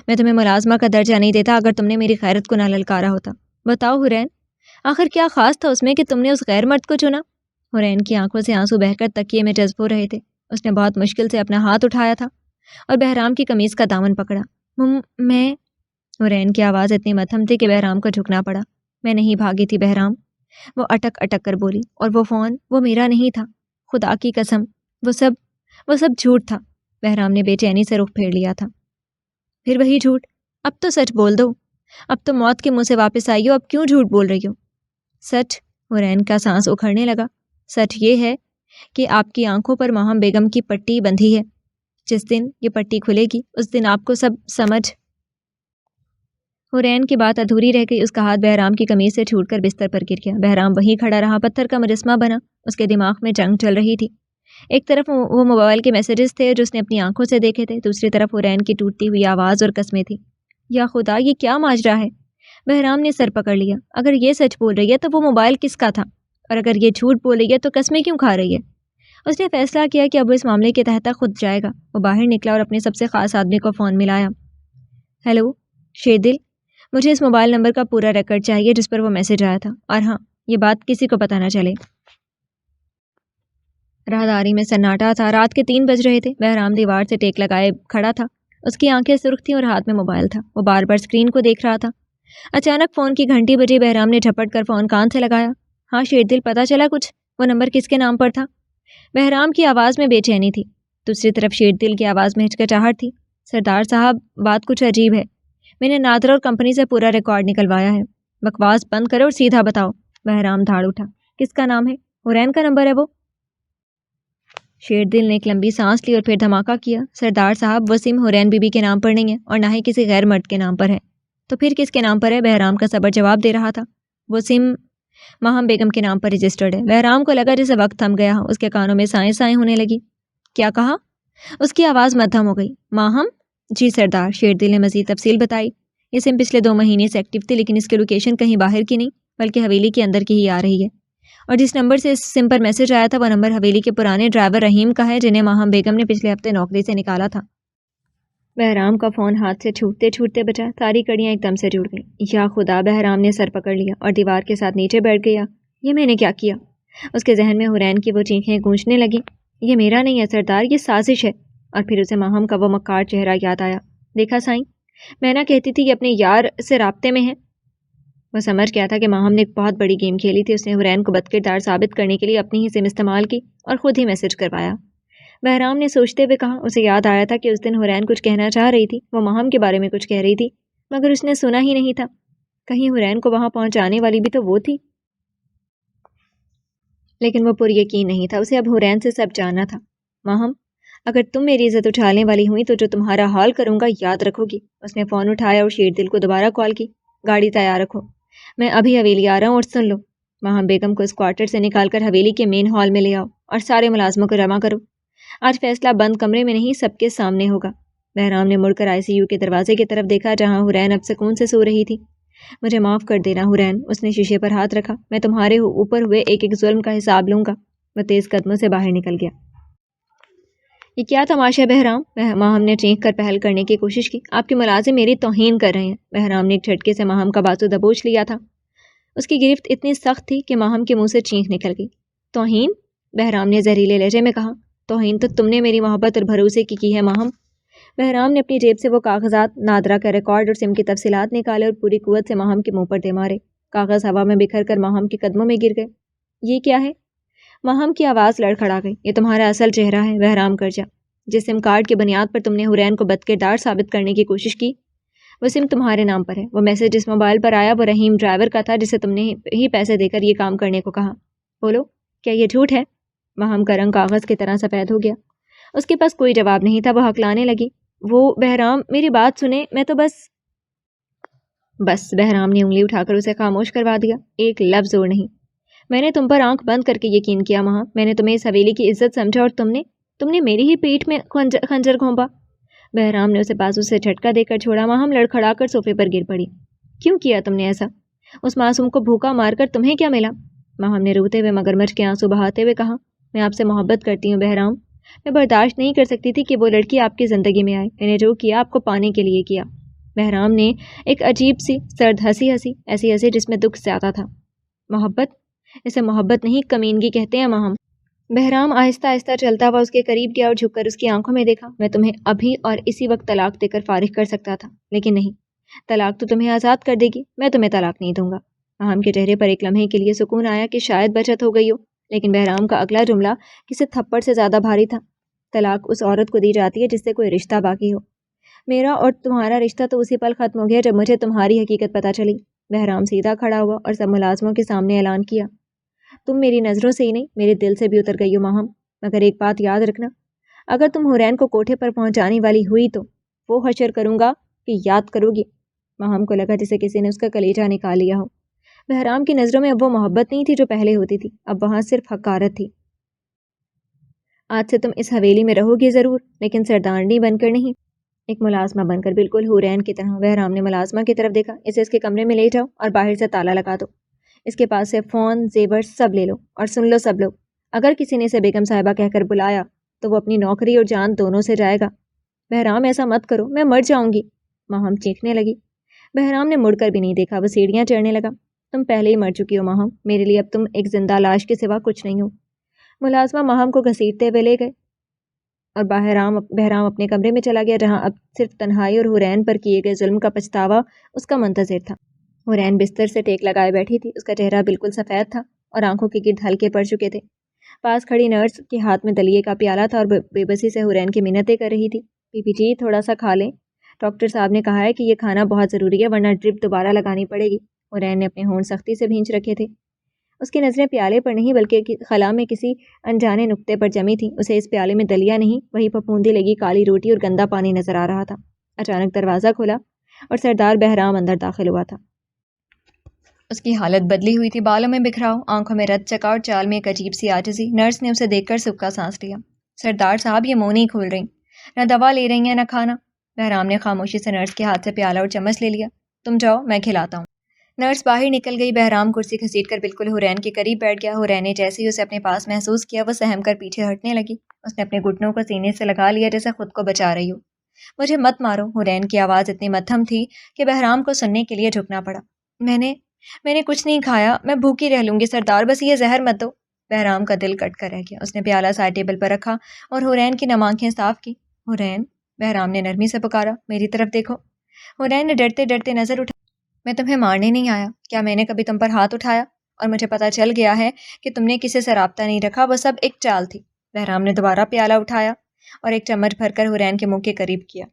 میں تمہیں ملازمہ کا درجہ نہیں دیتا اگر تم نے میری خیرت کو نہ للکارا ہوتا. بتاؤ حرین، آخر کیا خاص تھا اس میں کہ تم نے اس غیر مرد کو چنا؟ حرین کی آنکھوں سے آنسو بہہ کر تکیے میں جذب ہو رہے تھے. اس نے بہت مشکل سے اپنا ہاتھ اٹھایا تھا اور بہرام کی قمیض کا دامن پکڑا. میں حرین کی آواز اتنی مدھم تھی کہ بہرام کو جھکنا پڑا. میں نہیں بھاگی تھی بہرام. وہ اٹک اٹک کر بولی. اور وہ فون وہ میرا نہیں تھا. خدا کی قسم وہ سب جھوٹ تھا. بہرام نے بے چینی سے رخ پھیر لیا تھا. پھر وہی جھوٹ. اب تو سچ بول دو. اب تو موت کے منہ سے واپس آئی ہو. اب کیوں جھوٹ بول رہی ہو؟ سچ. حرین کا سانس اکھڑنے لگا. سچ یہ ہے کہ آپ کی آنکھوں پر ماہم بیگم کی پٹی بندھی ہے. جس دن یہ پٹی کھلے گی اس دن آپ کو سب سمجھ. حرین کی بات ادھوری رہ گئی. اس کا ہاتھ بہرام کی قمیض سے چھوٹ کر بستر پر گر گیا. بہرام وہیں کھڑا رہا. پتھر کا مجسمہ بنا. اس کے دماغ میں جنگ چل رہی تھی. ایک طرف وہ موبائل کے میسیجز تھے جو اس نے اپنی آنکھوں سے دیکھے تھے. دوسری طرف حرین کی ٹوٹتی ہوئی آواز اور قسمیں تھی. یا خدا، یہ کیا ماجرا ہے؟ بہرام نے سر پکڑ لیا. اگر یہ سچ بول رہی ہے تو وہ موبائل کس کا تھا؟ اور اگر یہ جھوٹ بول رہی ہے تو قسمیں کیوں کھا رہی ہے؟ اس نے فیصلہ کیا کہ اب وہ اس معاملے کے تحت خود جائے گا. وہ باہر نکلا اور اپنے سب سے خاص آدمی کو فون ملایا. ہیلو شیر دل، مجھے اس موبائل نمبر کا پورا ریکارڈ چاہیے جس پر وہ میسیج آیا تھا. اور ہاں، یہ بات کسی کو پتہ نہ چلے. راہداری میں سناٹا تھا. رات کے 3 بج رہے تھے. بہرام دیوار سے ٹیک لگائے کھڑا تھا. اس کی آنکھیں سرخ تھیں اور ہاتھ میں موبائل تھا. وہ بار بار اسکرین کو دیکھ رہا تھا. اچانک فون کی گھنٹی بجی. بہرام نے جھپٹ کر فون کان سے لگایا. ہاں شیر دل، پتہ چلا کچھ؟ وہ نمبر کس کے نام پر تھا؟ بہرام کی آواز میں بے چینی تھی. دوسری طرف شیر دل کی آواز میں ہچکچاہٹ تھی. سردار صاحب، بات کچھ عجیب ہے. میں نے نادر اور کمپنی سے پورا ریکارڈ نکلوایا ہے. بکواس بند کرو اور سیدھا بتاؤ. بہرام دھاڑ اٹھا. کس کا نام ہے؟ حرین کا نمبر ہے وہ. شیر دل نے ایک لمبی سانس لی اور پھر دھماکہ کیا. سردار صاحب، وہ سم حرین بی بی کے نام پر نہیں ہے اور نہ ہی کسی غیر مرد کے نام پر ہے. تو پھر کس کے نام پر ہے؟ بہرام کا صبر جواب دے رہا تھا. وہ سم ماہم بیگم کے نام پر رجسٹرڈ ہے. بہرام کو لگا جیسے وقت تھم گیا. اس کے کانوں میں سائیں سائیں ہونے لگی. کیا کہا؟ اس کی آواز مدھم ہو گئی. ماہم؟ جی سردار. شیر دل نے مزید تفصیل بتائی. یہ سم پچھلے 2 مہینے سے ایکٹیو تھی لیکن اس کی لوکیشن کہیں باہر کی نہیں بلکہ حویلی کے اندر کی ہی آ رہی ہے. اور جس نمبر سے اس سم پر میسج آیا تھا وہ نمبر حویلی کے پرانے ڈرائیور رحیم کا ہے جنہیں ماہم بیگم نے پچھلے ہفتے نوکری سے نکالا تھا. بہرام کا فون ہاتھ سے چھوٹتے چھوٹتے بچا. ساری کڑیاں ایک دم سے جڑ گئیں. یا خدا! بہرام نے سر پکڑ لیا اور دیوار کے ساتھ نیچے بیٹھ گیا. یہ میں نے کیا کیا؟ اس کے ذہن میں حرین کی وہ چیخیں گونجنے لگیں. یہ میرا نہیں ہے سردار، یہ سازش ہے. اور پھر اسے ماہم کا وہ مکار چہرہ یاد آیا. دیکھا سائیں، میں نہ کہتی تھی کہ اپنے یار سے رابطے میں ہے. وہ سمجھ گیا تھا کہ ماہم نے ایک بہت بڑی گیم کھیلی تھی. اس نے حرین کو بدکردار ثابت کرنے کے لیے اپنی ہی سم استعمال کی اور خود ہی میسج کروایا. بہرام نے سوچتے ہوئے کہا. اسے یاد آیا تھا کہ اس دن حرین کچھ کہنا چاہ رہی تھی. وہ ماہم کے بارے میں کچھ کہہ رہی تھی مگر اس نے سنا ہی نہیں تھا. کہیں حرین کو وہاں پہنچانے والی بھی تو وہ تھی. لیکن وہ پر یقین نہیں تھا. اسے اب حرین سے سب جاننا تھا. ماہم، اگر تم میری عزت اچھالنے والی ہوئی تو جو تمہارا حال کروں گا یاد رکھو گی. اس نے فون اٹھایا اور شیر دل کو دوبارہ کال کی. گاڑی تیار رکھو، میں ابھی حویلی آ رہا ہوں. اور سن لو، ماہم بیگم کو اس کوارٹر سے نکال کر حویلی کے مین ہال میں لے آؤ اور سارے ملازموں کو جمع کرو. آج فیصلہ بند کمرے میں نہیں، سب کے سامنے ہوگا. بہرام نے مڑ کر ICU کے دروازے کی طرف دیکھا جہاں حرین اب سکون سے سو رہی تھی. مجھے معاف کر دینا حرین، اس نے شیشے پر ہاتھ رکھا، میں تمہارے اوپر ہوئے ایک ایک ظلم کا حساب لوں گا۔ وہ تیز قدموں سے باہر نکل گیا۔ یہ کیا تماشا ہے بہرام؟ ماہم نے چینک کر پہل کرنے کی کوشش کی۔ آپ کے ملازم میری توہین کر رہے ہیں۔ بہرام نے ایک جھٹکے سے ماہم کا بازو دبوچ لیا تھا۔ اس کی گرفت اتنی سخت تھی کہ ماہم کے منہ سے چینک نکل گئی۔ توہین؟ بہرام نے زہریلے لہجے میں کہا۔ توہین تو تم نے میری محبت اور بھروسے کی ہے ماہم۔ بہرام نے اپنی جیب سے وہ کاغذات، نادرہ کا ریکارڈ اور سم کی تفصیلات نکالے اور پوری قوت سے ماہم کے منہ پر دے مارے۔ کاغذ ہوا میں بکھر کر ماہم کے قدموں میں گر گئے۔ یہ کیا ہے؟ ماہم کی آواز لڑکھڑا گئی۔ یہ تمہارا اصل چہرہ ہے بہرام کرجا۔ جس سم کارڈ کی بنیاد پر تم نے حرین کو بدکردار ثابت کرنے کی کوشش کی، وہ سم تمہارے نام پر ہے۔ وہ میسج جس موبائل پر آیا وہ رحیم ڈرائیور کا تھا، جسے تم نے ہی پیسے دے کر یہ کام کرنے کو کہا۔ بولو، کیا یہ جھوٹ ہے؟ ماہم کا رنگ کاغذ کی طرح سفید ہو گیا۔ اس کے پاس کوئی جواب نہیں تھا۔ وہ ہکلانے لگی۔ وہ بہرام، میری بات سنیں، میں تو بس بہرام نے انگلی اٹھا کر اسے خاموش کروا دیا۔ ایک لفظ اور نہیں۔ میں نے تم پر آنکھ بند کر کے یقین کیا ماہم۔ میں نے تمہیں اس حویلی کی عزت سمجھا اور تم نے میری ہی پیٹھ میں خنجر گھونپا۔ بہرام نے اسے بازو سے جھٹکا دے کر چھوڑا۔ ماہم لڑکھڑا کر صوفے پر گر پڑی۔ کیوں کیا تم نے ایسا؟ اس معصوم کو بھوکا مار کر تمہیں کیا ملا؟ ماہم نے روتے ہوئے مگرمچھ کے آنسو بہاتے ہوئے کہا۔ میں آپ سے محبت کرتی ہوں بہرام۔ میں برداشت نہیں کر سکتی تھی کہ وہ لڑکی آپ کی زندگی میں آئے۔ میں نے جو کیا آپ کو پانے کے لیے کیا۔ بہرام نے ایک عجیب سی سرد ہنسی ایسی ہنسی جس میں دکھ زیادہ تھا۔ محبت؟ اسے محبت نہیں، کمینگی کہتے ہیں ماہم۔ بہرام آہستہ آہستہ چلتا ہوا اس کے قریب گیا اور جھک کر اس کی آنکھوں میں دیکھا۔ میں تمہیں ابھی اور اسی وقت طلاق دے کر فارغ کر سکتا تھا، لیکن نہیں، طلاق تو تمہیں آزاد کر دے گی۔ میں تمہیں طلاق نہیں دوں گا۔ ماہم کے چہرے پر ایک لمحے کے لیے سکون آیا کہ شاید بچت ہو گئی ہو، لیکن بہرام کا اگلا جملہ کسی تھپڑ سے زیادہ بھاری تھا۔ طلاق اس عورت کو دی جاتی ہے جس سے کوئی رشتہ باقی ہو۔ میرا اور تمہارا رشتہ تو اسی پل ختم ہو گیا جب مجھے تمہاری حقیقت پتہ چلی۔ بہرام سیدھا کھڑا ہوا اور سب ملازموں کے سامنے اعلان کیا۔ تم میری نظروں سے ہی نہیں، میرے دل سے بھی اتر گئی ہو ماہم، مگر ایک بات یاد رکھنا، اگر تم حرین کو کوٹھے پر پہنچانے والی ہوئی تو وہ حشر کروں گا کہ یاد کرو گی۔ ماہم کو لگا جسے کسی نے اس کا کلیجہ نکال لیا ہو۔ بہرام کی نظروں میں اب وہ محبت نہیں تھی جو پہلے ہوتی تھی، اب وہاں صرف حقارت تھی۔ آج سے تم اس حویلی میں رہو گی ضرور، لیکن سردارنی بن کر نہیں، ایک ملازمہ بن کر، بالکل حرین کی طرح۔ بہرام نے ملازمہ کی طرف دیکھا۔ اسے اس کے کمرے میں لے جاؤ اور باہر سے تالا لگا دو۔ اس کے پاس سے فون، زیور سب لے لو، اور سن لو سب لوگ، اگر کسی نے اسے بیگم صاحبہ کہہ کر بلایا تو وہ اپنی نوکری اور جان دونوں سے جائے گا۔ بہرام ایسا مت کرو، میں مر جاؤں گی۔ ماہم چیخنے لگی۔ بہرام نے مڑ کر بھی نہیں دیکھا، وہ سیڑھیاں چڑھنے لگا۔ تم پہلے ہی مر چکی ہو ماہم، میرے لیے اب تم ایک زندہ لاش کے سوا کچھ نہیں ہو۔ ملازمہ ماہم کو گھسیٹتے ہوئے لے گئے اور بہرام اپنے کمرے میں چلا گیا، جہاں اب صرف تنہائی اور حرین پر کیے گئے ظلم کا پچھتاوا اس کا منتظر تھا۔ حرین بستر سے ٹیک لگائے بیٹھی تھی، اس کا چہرہ بالکل سفید تھا اور آنکھوں کے گرد ہلکے پڑ چکے تھے۔ پاس کھڑی نرس کے ہاتھ میں دلیے کا پیالہ تھا اور بے بسی سے حرین کی منتیں کر رہی تھی۔ پی پی جی تھوڑا سا کھا لیں، ڈاکٹر صاحب نے کہا ہے کہ یہ کھانا بہت ضروری ہے ورنہ ڈرپ دوبارہ لگانی پڑے گی۔ حرین نے اپنے ہونٹ سختی سے بھینچ رکھے تھے۔ اس کی نظریں پیالے پر نہیں بلکہ خلا میں کسی انجانے نقطے پر جمی تھیں۔ اسے اس پیالے میں دلیا نہیں، وہی پھپھوندی لگی کالی روٹی اور گندا پانی نظر آ رہا تھا۔ اچانک دروازہ کھلا اور سردار بہرام اندر داخل ہوا تھا۔ اس کی حالت بدلی ہوئی تھی، بالوں میں بکھراؤ، آنکھوں میں رت چکا اور چال میں ایک عجیب سی عاجزی۔ نرس نے اسے دیکھ کر سکا سانس لیا۔ سردار صاحب، یہ منہ نہیں کھول رہی، نہ دوا لے رہی ہیں نہ کھانا۔ بہرام نے خاموشی سے نرس کے ہاتھ سے پیالہ اور چمچ لے لیا۔ تم جاؤ، میں کھلاتا ہوں۔ نرس باہر نکل گئی۔ بہرام کرسی گھسیٹ کر بالکل حرین کے قریب بیٹھ گیا۔ حرین نے جیسے ہی اسے اپنے پاس محسوس کیا، وہ سہم کر پیچھے ہٹنے لگی۔ اس نے اپنے گھٹنوں کو سینے سے لگا لیا جیسے خود کو بچا رہی ہو۔ مجھے مت مارو۔ حرین کی آواز اتنی مدھم تھی کہ بہرام کو سننے کے لیے جھکنا پڑا۔ میں نے کچھ نہیں کھایا، میں بھوکی رہ لوں گی سردار، بس یہ زہر مت دو۔ بہرام کا دل کٹ کر رہ گیا۔ اس نے پیالہ سائڈ ٹیبل پر رکھا اور حرین کی نم آنکھیں صاف کی۔ حرین، بہرام نے نرمی سے پکارا، میری طرف دیکھو۔ حرین نے ڈرتے ڈرتے نظر اٹھائی۔ میں تمہیں مارنے نہیں آیا۔ کیا میں نے کبھی تم پر ہاتھ اٹھایا؟ اور مجھے پتہ چل گیا ہے کہ تم نے کسی سے رابطہ نہیں رکھا، وہ سب ایک چال تھی۔ بہرام نے دوبارہ پیالہ اٹھایا اور ایک چمچ بھر کر حرین کے منہ کے قریب کیا۔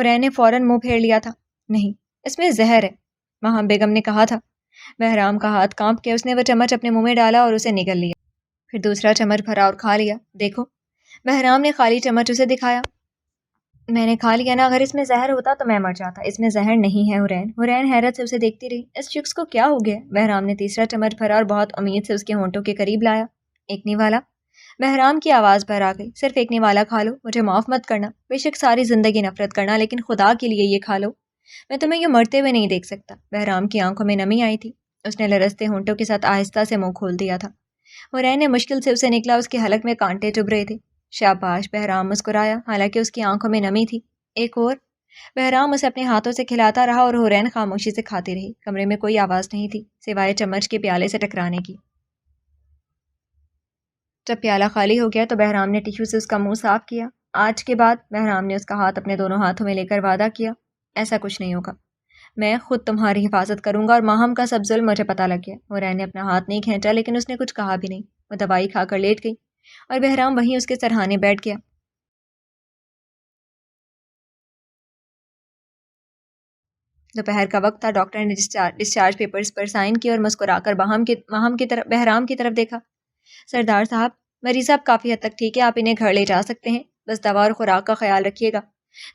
حرین نے فوراً منہ پھیر لیا تھا۔ نہیں، اس میں زہر ہے، ماہم بیگم نے کہا تھا۔ بہرام کا ہاتھ کانپ کے اس نے وہ چمچ اپنے منہ میں ڈالا اور اسے نگل لیا، پھر دوسرا چمچ بھرا اور کھا لیا۔ دیکھو، بہرام نے خالی چمچ اسے دکھایا۔ میں نے کھا لیا نا، اگر اس میں زہر ہوتا تو میں مر جاتا، اس میں زہر نہیں ہے حرین۔ حرین حیرت سے اسے دیکھتی رہی۔ اس شخص کو کیا ہو گیا؟ بہرام نے تیسرا چمچ بھرا اور بہت امید سے اس کے ہونٹوں کے قریب لایا۔ ایک نوالا؟ بہرام کی آواز بھر آ گئی۔ صرف ایک نوالا کھا لو، مجھے معاف مت کرنا، بے شک ساری زندگی نفرت کرنا، لیکن خدا کے لیے یہ کھا لو۔ میں تمہیں یوں مرتے ہوئے نہیں دیکھ سکتا۔ بہرام کی آنکھوں میں نمی آئی تھی، اس نے لرزتے ہونٹوں کے ساتھ آہستہ سے منہ کھول دیا تھا۔ حورین نے مشکل سے اسے نکلا، اس کے حلق میں کانٹے چبھ رہے تھے۔ شاباش، بہرام مسکرایا، حالانکہ اس کی آنکھوں میں نمی تھی۔ ایک اور۔ بہرام اسے اپنے ہاتھوں سے کھلاتا رہا اور حورین خاموشی سے کھاتی رہی۔ کمرے میں کوئی آواز نہیں تھی سوائے چمچ کے پیالے سے ٹکرانے کی۔ جب پیالہ خالی ہو گیا تو بہرام نے ٹیشو سے اس کا منہ صاف کیا۔ آج کے بعد بہرام نے اس کا ہاتھ اپنے دونوں ہاتھوں میں لے کر وعدہ کیا، ایسا کچھ نہیں ہوگا، میں خود تمہاری حفاظت کروں گا، اور ماہم کا سب ظلم مجھے پتہ لگ گیا۔ حورین نے اپنا ہاتھ نہیں کھینچا، لیکن اس نے کچھ کہا بھی نہیں۔ وہ دوائی کھا کر لیٹ گئی اور بہرام وہیں اس کے سرہانے بیٹھ گیا۔ دوپہر کا وقت تھا۔ ڈاکٹر نے ڈسچارج پیپرز پر سائن کیے اور مسکرا کر بہرام کی طرف دیکھا۔ سردار صاحب، مریض صاحب کافی حد تک ٹھیک ہے، آپ انہیں گھر لے جا سکتے ہیں، بس دوا اور خوراک کا خیال رکھیے گا،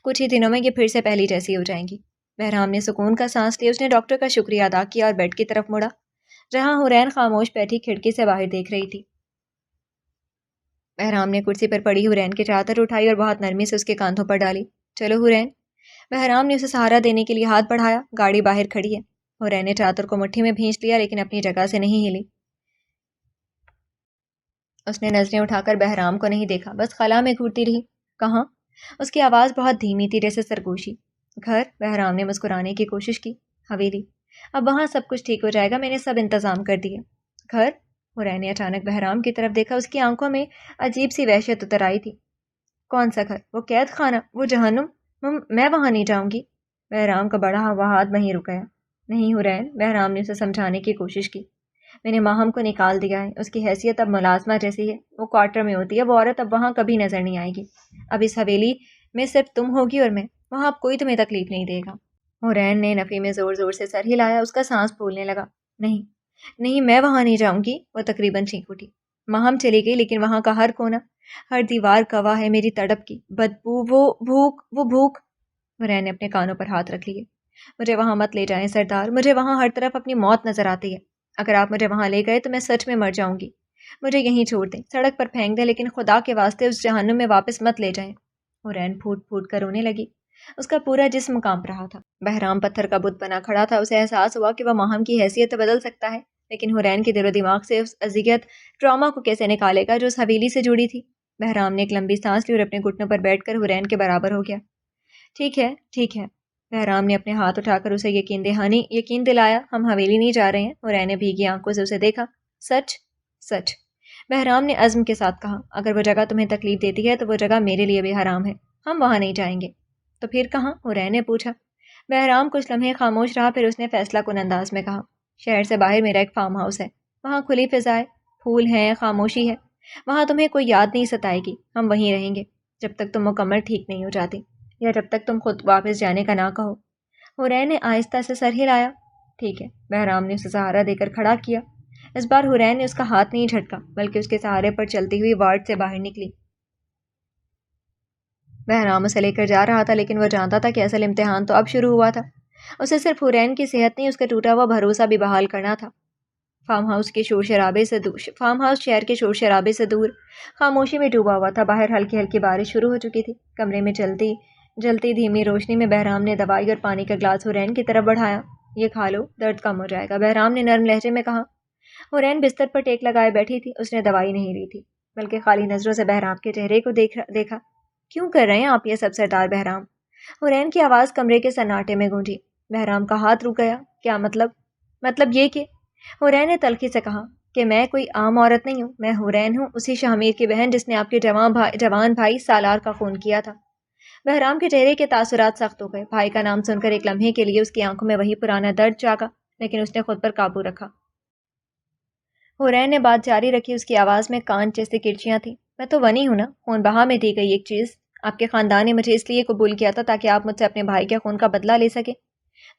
کچھ ہی دنوں میں یہ پھر سے پہلی جیسی ہو جائیں گی۔ بہرام نے سکون کا سانس لیا، اس نے ڈاکٹر کا شکریہ ادا کیا اور بیڈ کی طرف مڑا، جہاں حورین خاموش بیٹھی کھڑکی سے باہر دیکھ رہی تھی۔ بہرام نے کرسی پر پڑی حورین کی چادر اٹھائی اور بہت نرمی سے اس کے کاندھوں پر ڈالی۔ چلو حورین۔ بہرام نے اسے سہارا دینے کے لیے ہاتھ بڑھایا۔ گاڑی باہر کھڑی ہے۔ حورین نے چادر کو مٹھی میں بھینچ لیا، لیکن اپنی جگہ سے نہیں ہلی۔ اس نے نظریں اٹھا کر بہرام کو نہیں دیکھا، بس خلا میں گھورتی رہی۔ کہاں؟ اس کی آواز بہت دھیمی تھی، جیسے سرگوشی۔ گھر؟ بہرام نے مسکرانے کی کوشش کی۔ حویلی۔ اب وہاں سب کچھ ٹھیک ہو جائے گا، میں نے سب انتظام کر دیا۔ گھر؟ حورین نے اچانک بہرام کی طرف دیکھا، اس کی آنکھوں میں عجیب سی وحشت اتر آئی تھی۔ کون سا گھر؟ وہ قید خانہ؟ وہ جہنم؟ میں وہاں نہیں جاؤں گی۔ بہرام کا بڑھا ہوا ہاتھ وہیں رک گیا۔ نہیں حورین، بہرام نے اسے سمجھانے کی کوشش کی، میں نے ماہم کو نکال دیا ہے، اس کی حیثیت اب ملازمہ جیسی ہے، وہ کوارٹر میں ہوتی ہے، وہ عورت اب وہاں کبھی نظر نہیں آئے گی، اب اس حویلی میں صرف تم ہوگی اور میں، وہاں اب کوئی تمہیں تکلیف نہیں دے گا۔ حورین نے نفی میں زور زور سے سر ہلایا، اس کا سانس پھولنے لگا۔ نہیں نہیں، میں وہاں نہیں جاؤں گی۔ وہ تقریباً چیخ اٹھی۔ ماہم چلی گئی، لیکن وہاں کا ہر کونا، ہر دیوار گواہ ہے میری تڑپ کی، بدبو، وہ بھوک۔ حورین نے اپنے کانوں پر ہاتھ رکھ لیے۔ مجھے وہاں مت لے جائیں سردار، مجھے وہاں ہر طرف اپنی موت نظر آتی ہے، اگر آپ مجھے وہاں لے گئے تو میں سچ میں مر جاؤں گی، مجھے یہیں چھوڑ دیں، سڑک پر پھینک دیں، لیکن خدا کے واسطے اس جہنم میں واپس مت لے جائیں۔ حورین پھوٹ پھوٹ کر رونے لگی، اس کا پورا جسم کانپ رہا تھا۔ بہرام پتھر کا بت بنا کھڑا تھا، اسے احساس ہوا کہ وہ ماہم کی حیثیت بدل سکتا ہے، لیکن حورین کے دل و دماغ سے اس اذیت، ٹراما کو کیسے نکالے گا جو اس حویلی سے جڑی تھی۔ بہرام نے ایک لمبی سانس لی اور اپنے گھٹنوں پر بیٹھ کر حورین کے برابر ہو گیا۔ ٹھیک ہے ٹھیک ہے۔ بہرام نے اپنے ہاتھ اٹھا کر اسے یقین دلایا، ہم حویلی نہیں جا رہے ہیں۔ حورین نے بھیگی آنکھوں سے اسے دیکھا۔ سچ؟ سچ۔ بہرام نے عزم کے ساتھ کہا، اگر وہ جگہ تمہیں تکلیف دیتی ہے تو وہ جگہ میرے لیے بھی حرام ہے، ہم وہاں نہیں جائیں گے۔ تو پھر کہاں؟ حورین نے پوچھا۔ بہرام کچھ لمحے خاموش رہا، پھر اس نے فیصلہ کن انداز میں کہا، شہر سے باہر میرا ایک فارم ہاؤس ہے، وہاں کھلی فضا ہے، پھول ہیں، خاموشی ہے، وہاں تمہیں کوئی یاد نہیں ستائے گی، ہم وہیں رہیں گے جب تک تم مکمل ٹھیک نہیں ہو جاتی، یا جب تک تم خود واپس جانے کا نہ کہو۔ حورین نے آہستہ سے سر ہلایا۔ ٹھیک ہے۔ بہرام نے اسے سہارا دے کر کھڑا کیا۔ اس بار حورین نے اس کا ہاتھ نہیں جھٹکا، بلکہ اس کے سہارے پر چلتی ہوئی وارڈ سے باہر نکلی۔ بہرام اسے لے کر جا رہا تھا، لیکن وہ جانتا تھا کہ اصل امتحان تو اب شروع ہوا تھا۔ اسے صرف حورین کی صحت نہیں، اس کا ٹوٹا ہوا بھروسہ بھی بحال کرنا تھا۔ فارم ہاؤس شہر کے شور شرابے سے دور خاموشی میں ڈوبا ہوا تھا۔ باہر ہلکی ہلکی بارش شروع ہو چکی تھی۔ کمرے میں جلتی دھیمی روشنی میں بہرام نے دوائی اور پانی کا گلاس حورین کی طرف بڑھایا۔ یہ کھا لو، درد کم ہو جائے گا، بہرام نے نرم لہجے میں کہا۔ حورین بستر پر ٹیک لگائے بیٹھی تھی، اس نے دوائی نہیں لی تھی، بلکہ خالی نظروں سے بہرام کے چہرے کو دیکھا۔ کیوں کر رہے ہیں آپ یہ سب سردار بہرام؟ حورین کی آواز کمرے کے سناٹے میں گونجی۔ بہرام کا ہاتھ رک گیا۔ کیا مطلب؟ مطلب یہ کہ، حورین نے تلخی سے کہا، کہ میں کوئی عام عورت نہیں ہوں، میں حورین ہوں، اسی شاہمیر کی بہن جس نے آپ کے جوان بھائی سالار کا خون کیا تھا۔ بہرام کے چہرے کے تاثرات سخت ہو گئے۔ بھائی کا نام سن کر ایک لمحے کے لیے اس کی آنکھوں میں وہی پرانا درد جاگا، لیکن اس نے خود پر قابو رکھا۔ حورین نے بات جاری رکھی، اس کی آواز میں کانچ جیسی کرچیاں تھیں۔ میں تو ونی ہوں نا، خون بہا میں دی گئی ایک چیز، آپ کے خاندان نے مجھے اس لیے قبول کیا تھا تاکہ آپ مجھ سے اپنے بھائی کے خون کا بدلہ لے سکیں،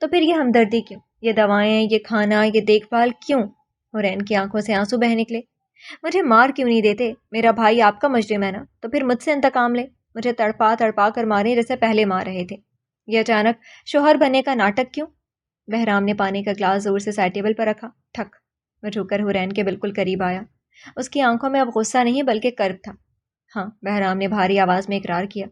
تو پھر یہ ہمدردی کیوں، یہ دوائیں، یہ کھانا، یہ دیکھ بھال کیوں؟ حورین کی آنکھوں سے آنسو بہہ نکلے۔ مجھے مار کیوں نہیں دیتے؟ میرا بھائی آپ کا مجرم ہے نا، تو پھر مجھ سے انتقام لے، مجھے تڑپا تڑپا کر مارے جیسے پہلے مار رہے تھے۔ یہ اچانک شوہر بننے کا ناٹک کیوں؟ بہرام نے پانی کا گلاس زور سے سائڈ ٹیبل پر رکھا۔ ٹھک۔ وہ جھک کر حورین کے بالکل قریب آیا۔ اس کی آنکھوں میں اب غصہ نہیں بلکہ کرب تھا۔ ہاں، بہرام نے بھاری آواز میں اقرار کیا،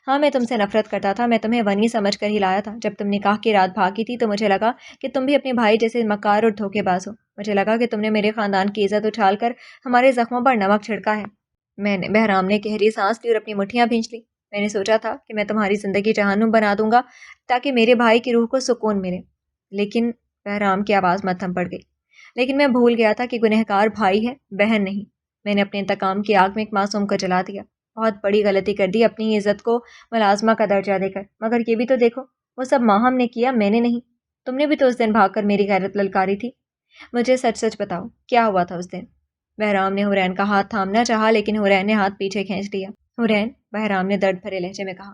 ہاں میں تم سے نفرت کرتا تھا، میں تمہیں ونی سمجھ کر ہی لایا تھا۔ جب تم نکاح کی رات بھاگی تھی تو مجھے لگا کہ تم بھی اپنے بھائی جیسے مکار اور دھوکے باز ہو۔ مجھے لگا کہ تم نے میرے خاندان کی عزت اچھال کر ہمارے زخموں پر نمک چھڑکا ہے۔ بہرام نے گہری سانس لی اور اپنی مٹھیاں بھینچ لی۔ میں نے سوچا تھا کہ میں تمہاری زندگی جہنم بنا دوں گا تاکہ میرے بھائی کی روح کو سکون ملے، لیکن بہرام کی آواز ماتھم پڑ گئی۔ لیکن میں بھول گیا تھا کہ گنہگار بھائی ہے، بہن نہیں۔ میں نے اپنے انتقام کی آگ میں ایک معصوم کو جلا دیا۔ بہت بڑی غلطی کر دی اپنی عزت کو ملازمہ کا درجہ دے کر، مگر یہ بھی تو دیکھو، وہ سب ماہم نے کیا، میں نے نہیں۔ تم نے بھی تو اس دن بھاگ کر میری غیرت للکاری تھی۔ مجھے سچ سچ بتاؤ، کیا ہوا تھا اس دن؟ بہرام نے حرین کا ہاتھ تھامنا چاہا لیکن حرین نے ہاتھ پیچھے کھینچ لیا۔ حرین، بہرام نے درد بھرے لہجے میں کہا،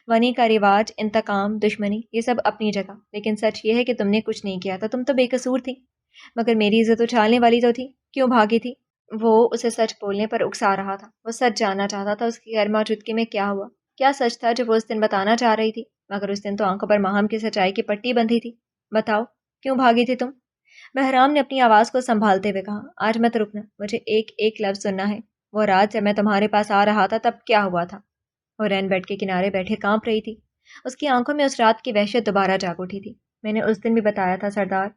ونی کا رواج، انتقام، دشمنی، یہ سب اپنی جگہ، لیکن سچ یہ ہے کہ تم نے کچھ نہیں کیا تھا، تم تو بے قصور تھی، مگر میری عزت اچھالنے والی تو تھی۔ کیوں بھاگی تھی؟ وہ اسے سچ بولنے پر اکسا رہا تھا۔ وہ سچ جاننا چاہتا تھا اس کی غیر موجودگی میں کیا ہوا، کیا سچ تھا جو وہ اس دن بتانا چاہ رہی تھی، مگر اس دن تو آنکھوں پر ماہم کی سچائی کی پٹی بندھی تھی۔ بتاؤ، کیوں بھاگی تھی تم؟ بہرام نے اپنی آواز کو سنبھالتے ہوئے کہا، آج مت رکنا، مجھے ایک ایک لفظ سننا ہے۔ وہ رات جب میں تمہارے پاس آ رہا تھا تب کیا ہوا تھا؟ حرین بیڈ کے کنارے بیٹھے کانپ رہی تھی۔ اس کی آنکھوں میں اس رات کی وحشت دوبارہ جاگ اٹھی تھی۔ میں نے اس دن بھی بتایا تھا سردار۔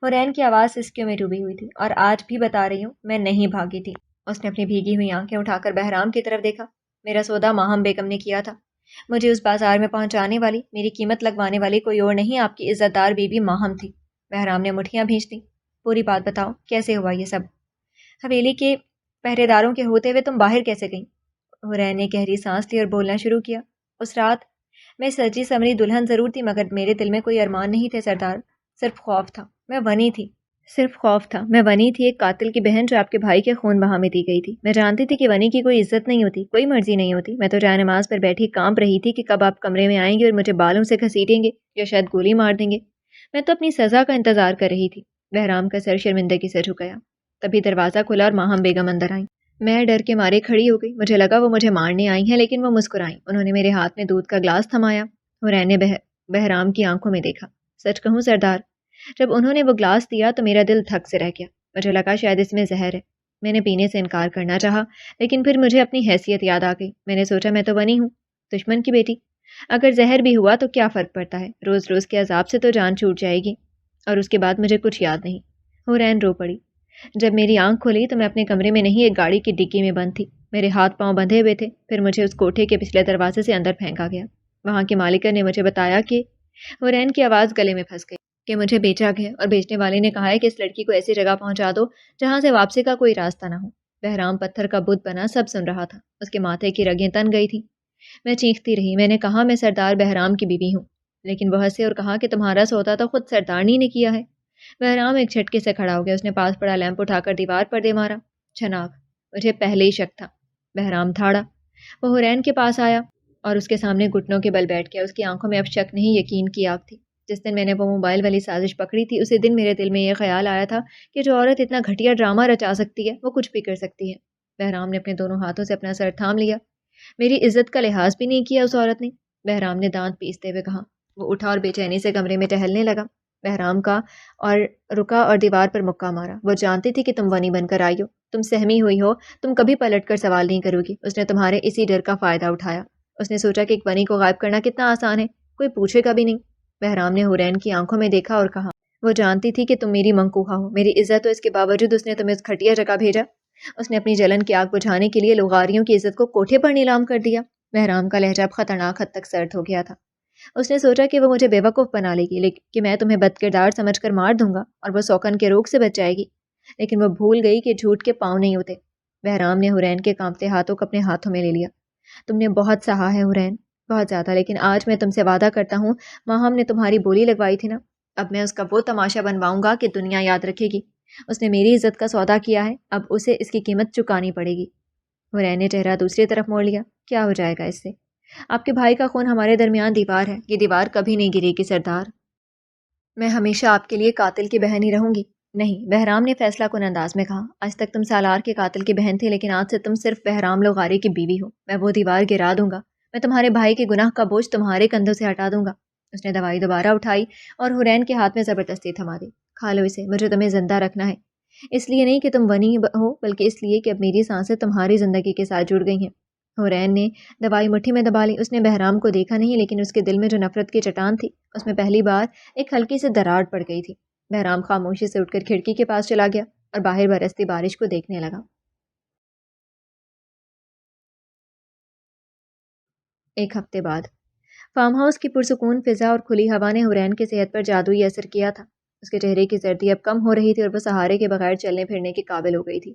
حرین کی آواز سسکیوں میں ڈوبی ہوئی تھی، اور آج بھی بتا رہی ہوں، میں نہیں بھاگی تھی۔ اس نے اپنی بھیگی ہوئی آنکھیں اٹھا کر بہرام کی طرف دیکھا۔ میرا سودا ماہم بیگم نے کیا تھا۔ مجھے اس بازار میں پہنچانے والی، میری قیمت لگوانے والی کوئی اور نہیں، آپ کی عزت دار بیوی ماہم تھی۔ بہرام نے مٹھیاں بھینچ دیں۔ پوری بات بتاؤ، کیسے ہوا یہ سب؟ حویلی کے پہرے داروں کے ہوتے ہوئے تم باہر کیسے گئیں؟ حرین نے گہری سانس لی اور بولنا شروع کیا۔ اس رات میں سجی سمری دلہن ضرور تھی، مگر میرے دل میں کوئی ارمان نہیں تھے سردار، صرف خوف تھا۔ میں ونی تھی، صرف خوف تھا۔ میں ونی تھی، ایک قاتل کی بہن جو آپ کے بھائی کے خون بہا میں دی گئی تھی۔ میں جانتی تھی کہ ونی کی کوئی عزت نہیں ہوتی، کوئی مرضی نہیں ہوتی۔ میں تو جائے نماز پر بیٹھی کانپ رہی تھی کہ کب آپ کمرے میں آئیں گے اور مجھے بالوں سے گھسیٹیں گے یا شاید گولی مار دیں گے۔ میں تو اپنی سزا کا انتظار کر رہی تھی۔ بہرام کا سر شرمندگی سے جھکایا۔ تبھی دروازہ کھلا اور ماہم بیگم اندر آئیں۔ میں ڈر کے مارے کھڑی ہو گئی۔ مجھے لگا وہ مجھے مارنے آئی ہیں، لیکن وہ مسکرائیں۔ انہوں نے میرے ہاتھ میں دودھ کا گلاس تھمایا۔ حرین نے بہرام کی آنکھوں میں دیکھا۔ سچ کہوں سردار، جب انہوں نے وہ گلاس دیا تو میرا دل دھک سے رہ گیا۔ مجھے لگا شاید اس میں زہر ہے۔ میں نے پینے سے انکار کرنا چاہا، لیکن پھر مجھے اپنی حیثیت یاد آ گئی۔ میں نے سوچا میں تو ونی ہوں، دشمن کی بیٹی، اگر زہر بھی ہوا تو کیا فرق پڑتا ہے، روز روز کے عذاب سے تو جان چھوٹ جائے گی۔ اور اس کے بعد مجھے کچھ یاد نہیں۔ حرین رو پڑی۔ جب میری آنکھ کھلی تو میں اپنے کمرے میں نہیں، ایک گاڑی کی ڈگی میں بند تھی۔ میرے ہاتھ پاؤں بندھے ہوئے تھے۔ پھر مجھے اس کوٹھے کے پچھلے دروازے سے اندر پھینکا گیا۔ وہاں کی مالکہ نے مجھے بتایا کہ حرین کی آواز گلے میں پھنس گئی کہ مجھے بیچا گیا، اور بیچنے والے نے کہا ہے کہ اس لڑکی کو ایسی جگہ پہنچا دو جہاں سے واپسی کا کوئی راستہ نہ ہو۔ بہرام پتھر کا بت بنا سب سن رہا تھا۔ اس کے ماتھے کی رگیں تن گئی تھیں۔ میں چیختی رہی۔ میں نے کہا میں سردار بہرام کی بیوی ہوں، لیکن وہ ہنسے اور کہا کہ تمہارا سودا تو خود سردارنی نے کیا ہے۔ بہرام ایک جھٹکے سے کھڑا ہو گیا۔ اس نے پاس پڑا لیمپ اٹھا کر دیوار پر دے مارا۔ چھناک، مجھے پہلے ہی شک تھا۔ بہرام دھاڑا۔ وہ حرین کے پاس آیا اور اس کے سامنے گھٹنوں کے بل بیٹھ گیا۔ اس کی آنکھوں میں اب شک نہیں، یقین کی آگ تھی۔ جس دن میں نے وہ موبائل والی سازش پکڑی تھی، اسی دن میرے دل میں یہ خیال آیا تھا کہ جو عورت اتنا گھٹیا ڈرامہ رچا سکتی ہے وہ کچھ بھی کر سکتی ہے۔ بہرام نے اپنے دونوں ہاتھوں سے اپنا سر تھام لیا۔ میری عزت کا لحاظ بھی نہیں کیا اس عورت نے، بہرام نے دانت پیستے ہوئے کہا۔ وہ اٹھا اور بے چینی سے کمرے میں ٹہلنے لگا۔ بہرام کا اور رکا اور دیوار پر مکہ مارا۔ وہ جانتی تھی کہ تم ونی بن کر آئی ہو، تم سہمی ہوئی ہو، تم کبھی پلٹ کر سوال نہیں کرو گی۔ اس نے تمہارے اسی ڈر کا فائدہ اٹھایا۔ اس نے سوچا کہ ایک ونی کو غائب کرنا کتنا آسان ہے، کوئی پوچھے گا بھی نہیں۔ بہرام نے حرین کی آنکھوں میں دیکھا اور کہا، وہ جانتی تھی کہ تم میری منقوہا ہو، میری عزت، تو اس کے باوجود اس نے تمہیں اس گھٹیا جگہ بھیجا۔ اس نے اپنی جلن کی آگ بجھانے کے لیے لغاریوں کی عزت کو کوٹھے پر نیلام کر دیا۔ بہرام کا لہجہ اب خطرناک حد تک سرد ہو گیا تھا۔ اس نے سوچا کہ وہ مجھے بے وقوف بنا لے گی، لیکن کہ میں تمہیں بد کردار سمجھ کر مار دوں گا اور وہ سوکن کے روگ سے بچ جائے گی، لیکن وہ بھول گئی کہ جھوٹ کے پاؤں نہیں ہوتے۔ بہرام نے حرین کے کانپتے ہاتھوں کو اپنے ہاتھوں میں لے لیا۔ تم نے بہت سہا ہے حرین، بہت زیادہ، لیکن آج میں تم سے وعدہ کرتا ہوں، ماہم نے تمہاری بولی لگوائی تھی نا، اب میں اس کا وہ تماشا بنواؤں گا کہ دنیا یاد رکھے گی۔ اس نے میری عزت کا سودا کیا ہے، اب اسے اس کی قیمت چکانی پڑے گی۔ حرین نے چہرہ دوسری طرف موڑ لیا۔ کیا ہو جائے گا اس سے؟ آپ کے بھائی کا خون ہمارے درمیان دیوار ہے، یہ دیوار کبھی نہیں گرے گی سردار۔ میں ہمیشہ آپ کے لیے قاتل کی بہن ہی رہوں گی۔ نہیں، بہرام نے فیصلہ کن انداز میں کہا، آج تک تم سالار کے قاتل کی بہن تھی، لیکن آج سے تم صرف بہرام لغاری کی بیوی ہو۔ میں وہ دیوار گرا دوں گا، میں تمہارے بھائی کے گناہ کا بوجھ تمہارے کندھوں سے ہٹا دوں گا۔ اس نے دوائی دوبارہ اٹھائی اور حرین کے ہاتھ میں زبردستی تھما دی۔ کھا لو اسے، مجھے تمہیں زندہ رکھنا ہے، اس لیے نہیں کہ تم ونی ہو، بلکہ اس لیے کہ اب میری سانسیں تمہاری زندگی کے ساتھ جڑ گئی ہیں۔ حورین نے دوائی مٹھی میں دبا لی. اس نے بہرام کو دیکھا نہیں، لیکن اس کے دل میں جو نفرت کی چٹان تھی اس میں پہلی بار ایک ہلکی سی دراڑ پڑ گئی تھی. بہرام خاموشی سے اٹھ کر کھڑکی کے پاس چلا گیا اور باہر برستی بارش کو دیکھنے لگا. ایک ہفتے بعد فارم ہاؤس کی پرسکون فضا اور کھلی ہوا نے حورین کی صحت پر جادوئی اثر کیا تھا. اس کے چہرے کی زردی اب کم ہو رہی تھی اور وہ سہارے کے بغیر چلنے پھرنے کے قابل ہو گئی تھی.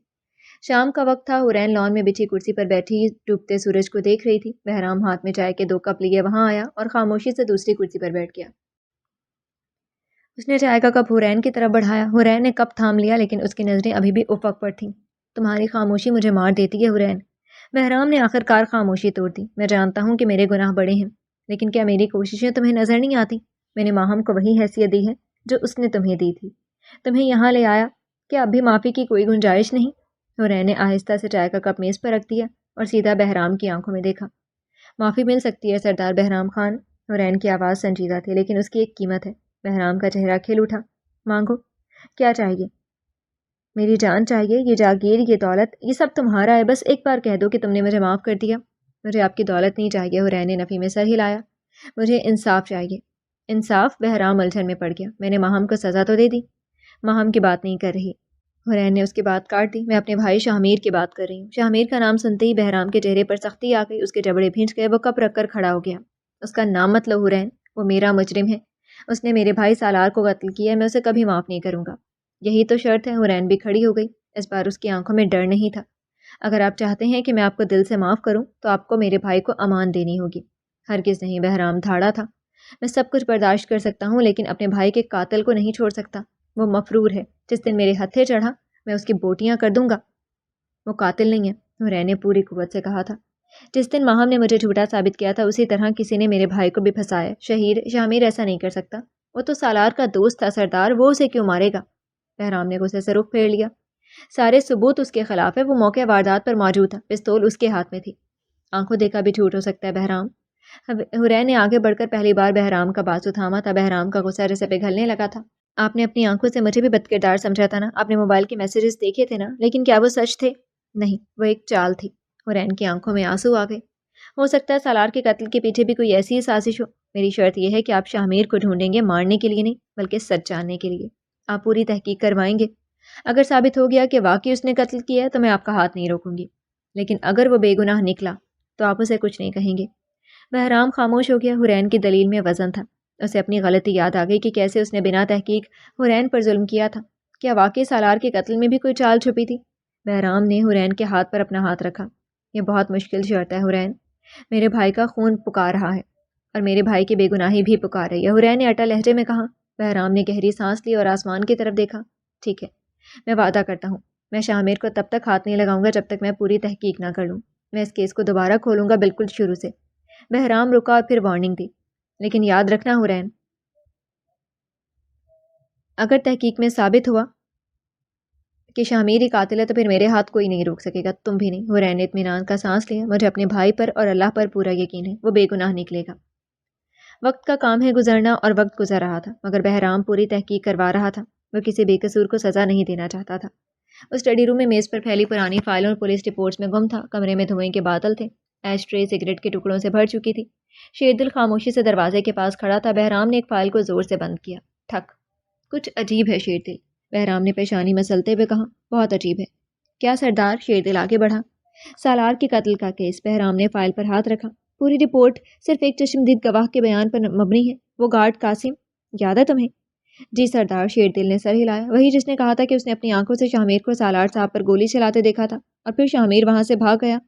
شام کا وقت تھا. حورین لان میں بچھی کرسی پر بیٹھی ڈوبتے سورج کو دیکھ رہی تھی. بہرام ہاتھ میں چائے کے 2 کپ لیے وہاں آیا اور خاموشی سے دوسری کرسی پر بیٹھ گیا. اس نے چائے کا کپ حورین کی طرف بڑھایا. حورین نے کپ تھام لیا، لیکن اس کی نظریں ابھی بھی افق پر تھیں. تمہاری خاموشی مجھے مار دیتی ہے حورین. بہرام نے آخر کار خاموشی توڑ دی. میں جانتا ہوں کہ میرے گناہ بڑے ہیں، لیکن کیا میری کوششیں تمہیں نظر نہیں آتی؟ میں نے ماہم کو وہی حیثیت دی ہے جو اس نے تمہیں دی تھی. تمہیں یہاں لے آیا. کیا اب بھی معافی کی کوئی گنجائش نہیں؟ حورین نے آہستہ سے چائے کا کپ میز پر رکھ دیا اور سیدھا بہرام کی آنکھوں میں دیکھا. معافی مل سکتی ہے سردار بہرام خان. حورین کی آواز سنجیدہ تھی، لیکن اس کی ایک قیمت ہے. بہرام کا چہرہ کھل اٹھا. مانگو. کیا چاہیے؟ میری جان چاہیے. یہ جاگیر، یہ دولت، یہ سب تمہارا ہے. بس ایک بار کہہ دو کہ تم نے مجھے معاف کر دیا. مجھے آپ کی دولت نہیں چاہیے. حورین نے نفی میں سر ہلایا. مجھے انصاف چاہیے. انصاف؟ بہرام الجھن میں پڑ گیا. میں نے ماہم کو سزا تو دے دی. ماہم کی بات نہیں کر رہی. حورین نے اس کی بات کاٹ دی. میں اپنے بھائی شاہمیر کی بات کر رہی ہوں. شاہمیر کا نام سنتے ہی بہرام کے چہرے پر سختی آ گئی. اس کے جبڑے بھینچ گئے. وہ کپ رکھ کر کھڑا ہو گیا. اس کا نام مت لو حورین. وہ میرا مجرم ہے. اس نے میرے بھائی سالار کو قتل کیا ہے. میں اسے کبھی معاف نہیں کروں گا. یہی تو شرط ہے. حورین بھی کھڑی ہو گئی. اس بار اس کی آنکھوں میں ڈر نہیں تھا. اگر آپ چاہتے ہیں کہ میں آپ کو دل سے معاف کروں تو آپ کو میرے بھائی کو امان دینی ہوگی. ہرگز نہیں. بہرام دھاڑا تھا. میں سب کچھ برداشت کر سکتا ہوں، لیکن اپنے بھائی کے قاتل کو نہیں چھوڑ سکتا. وہ مفرور ہے. جس دن میرے ہتھے چڑھا میں اس کی بوٹیاں کر دوں گا. وہ قاتل نہیں ہے. حورین نے پوری قوت سے کہا تھا. جس دن ماہم نے مجھے جھوٹا ثابت کیا تھا اسی طرح کسی نے میرے بھائی کو بھی پھنسایا. شاہمیر ایسا نہیں کر سکتا. وہ تو سالار کا دوست تھا سردار. وہ اسے کیوں مارے گا؟ بہرام نے غصے سے رخ پھیر لیا. سارے ثبوت اس کے خلاف ہے. وہ موقع واردات پر موجود تھا. پستول اس کے ہاتھ میں تھی. آنکھوں دیکھا بھی جھوٹ ہو سکتا ہے بہرام. حورین نے آگے بڑھ کر پہلی بار بہرام کا بازو تھاما تھا. بہرام کا غصہ جیسے پگھلنے لگا تھا. آپ نے اپنی آنکھوں سے مجھے بھی بد کردار سمجھا تھا نا. آپ نے موبائل کے میسیجز دیکھے تھے نا. لیکن کیا وہ سچ تھے؟ نہیں، وہ ایک چال تھی. حورین کی آنکھوں میں آنسو آ گئے. ہو سکتا ہے سالار کے قتل کے پیچھے بھی کوئی ایسی سازش ہو. میری شرط یہ ہے کہ آپ شاہمیر کو ڈھونڈیں گے، مارنے کے لیے نہیں بلکہ سچ جاننے کے لیے. آپ پوری تحقیق کروائیں گے. اگر ثابت ہو گیا کہ واقعی اس نے قتل کیا ہے تو میں آپ کا ہاتھ نہیں روکوں گی. لیکن اگر وہ بے گناہ نکلا تو آپ اسے کچھ نہیں کہیں گے. بہرام خاموش ہو گیا. حورین کی دلیل میں وزن تھا. اسے اپنی غلطی یاد آ گئی کہ کیسے اس نے بنا تحقیق حورین پر ظلم کیا تھا. کیا واقعی سالار کے قتل میں بھی کوئی چال چھپی تھی؟ بہرام نے حورین کے ہاتھ پر اپنا ہاتھ رکھا. یہ بہت مشکل شرط ہے حورین. میرے بھائی کا خون پکار رہا ہے اور میرے بھائی کی بے گناہی بھی پکار رہی ہے. حورین نے اٹل لہجے میں کہا. بہرام نے گہری سانس لی اور آسمان کی طرف دیکھا. ٹھیک ہے، میں وعدہ کرتا ہوں میں شاہمیر کو تب تک ہاتھ نہیں لگاؤں گا جب تک میں پوری تحقیق نہ کر لوں. میں اس کیس کو دوبارہ کھولوں گا بالکل شروع سے. بہرام رکا اور پھر وارننگ دی. لیکن یاد رکھنا حورین، اگر تحقیق میں ثابت ہوا کہ شاہمیر ہی قاتل ہے تو پھر میرے ہاتھ کوئی نہیں روک سکے گا، تم بھی نہیں. حورین نے اطمینان کا سانس لیا. مجھے اپنے بھائی پر اور اللہ پر پورا یقین ہے. وہ بے گناہ نکلے گا. وقت کا کام ہے گزرنا اور وقت گزر رہا تھا، مگر بہرام پوری تحقیق کروا رہا تھا. وہ کسی بے قصور کو سزا نہیں دینا چاہتا تھا. اس اسٹڈی روم میں میز پر پھیلی پرانی فائلوں اور پولیس رپورٹس میں گم تھا. کمرے میں دھوئیں کے بادل تھے. ایش ٹرے سگریٹ کے ٹکڑوں سے بھر چکی تھی. شیردل خاموشی سے دروازے کے پاس کھڑا تھا. بہرام نے ایک فائل کو زور سے بند کیا. ٹھک. کچھ عجیب ہے شیردل، بہرام نے پیشانی مسلتے ہوئے کہا. بہت عجیب ہے. کیا سردار؟ شیردل آگے بڑھا. سالار کے قتل کا کیس. بہرام نے فائل پر ہاتھ رکھا. پوری رپورٹ صرف ایک چشمدید گواہ کے بیان پر مبنی ہے. وہ گارڈ قاسم، یاد ہے تمہیں؟ جی سردار. شیردل نے سر ہلایا. وہی جس نے کہا تھا کہ اس نے اپنی آنکھوں سے شاہمیر کو سالار صاحب پر گولی چلاتے دیکھا تھا اور پھر شاہمیر وہاں سے بھاگ گیا.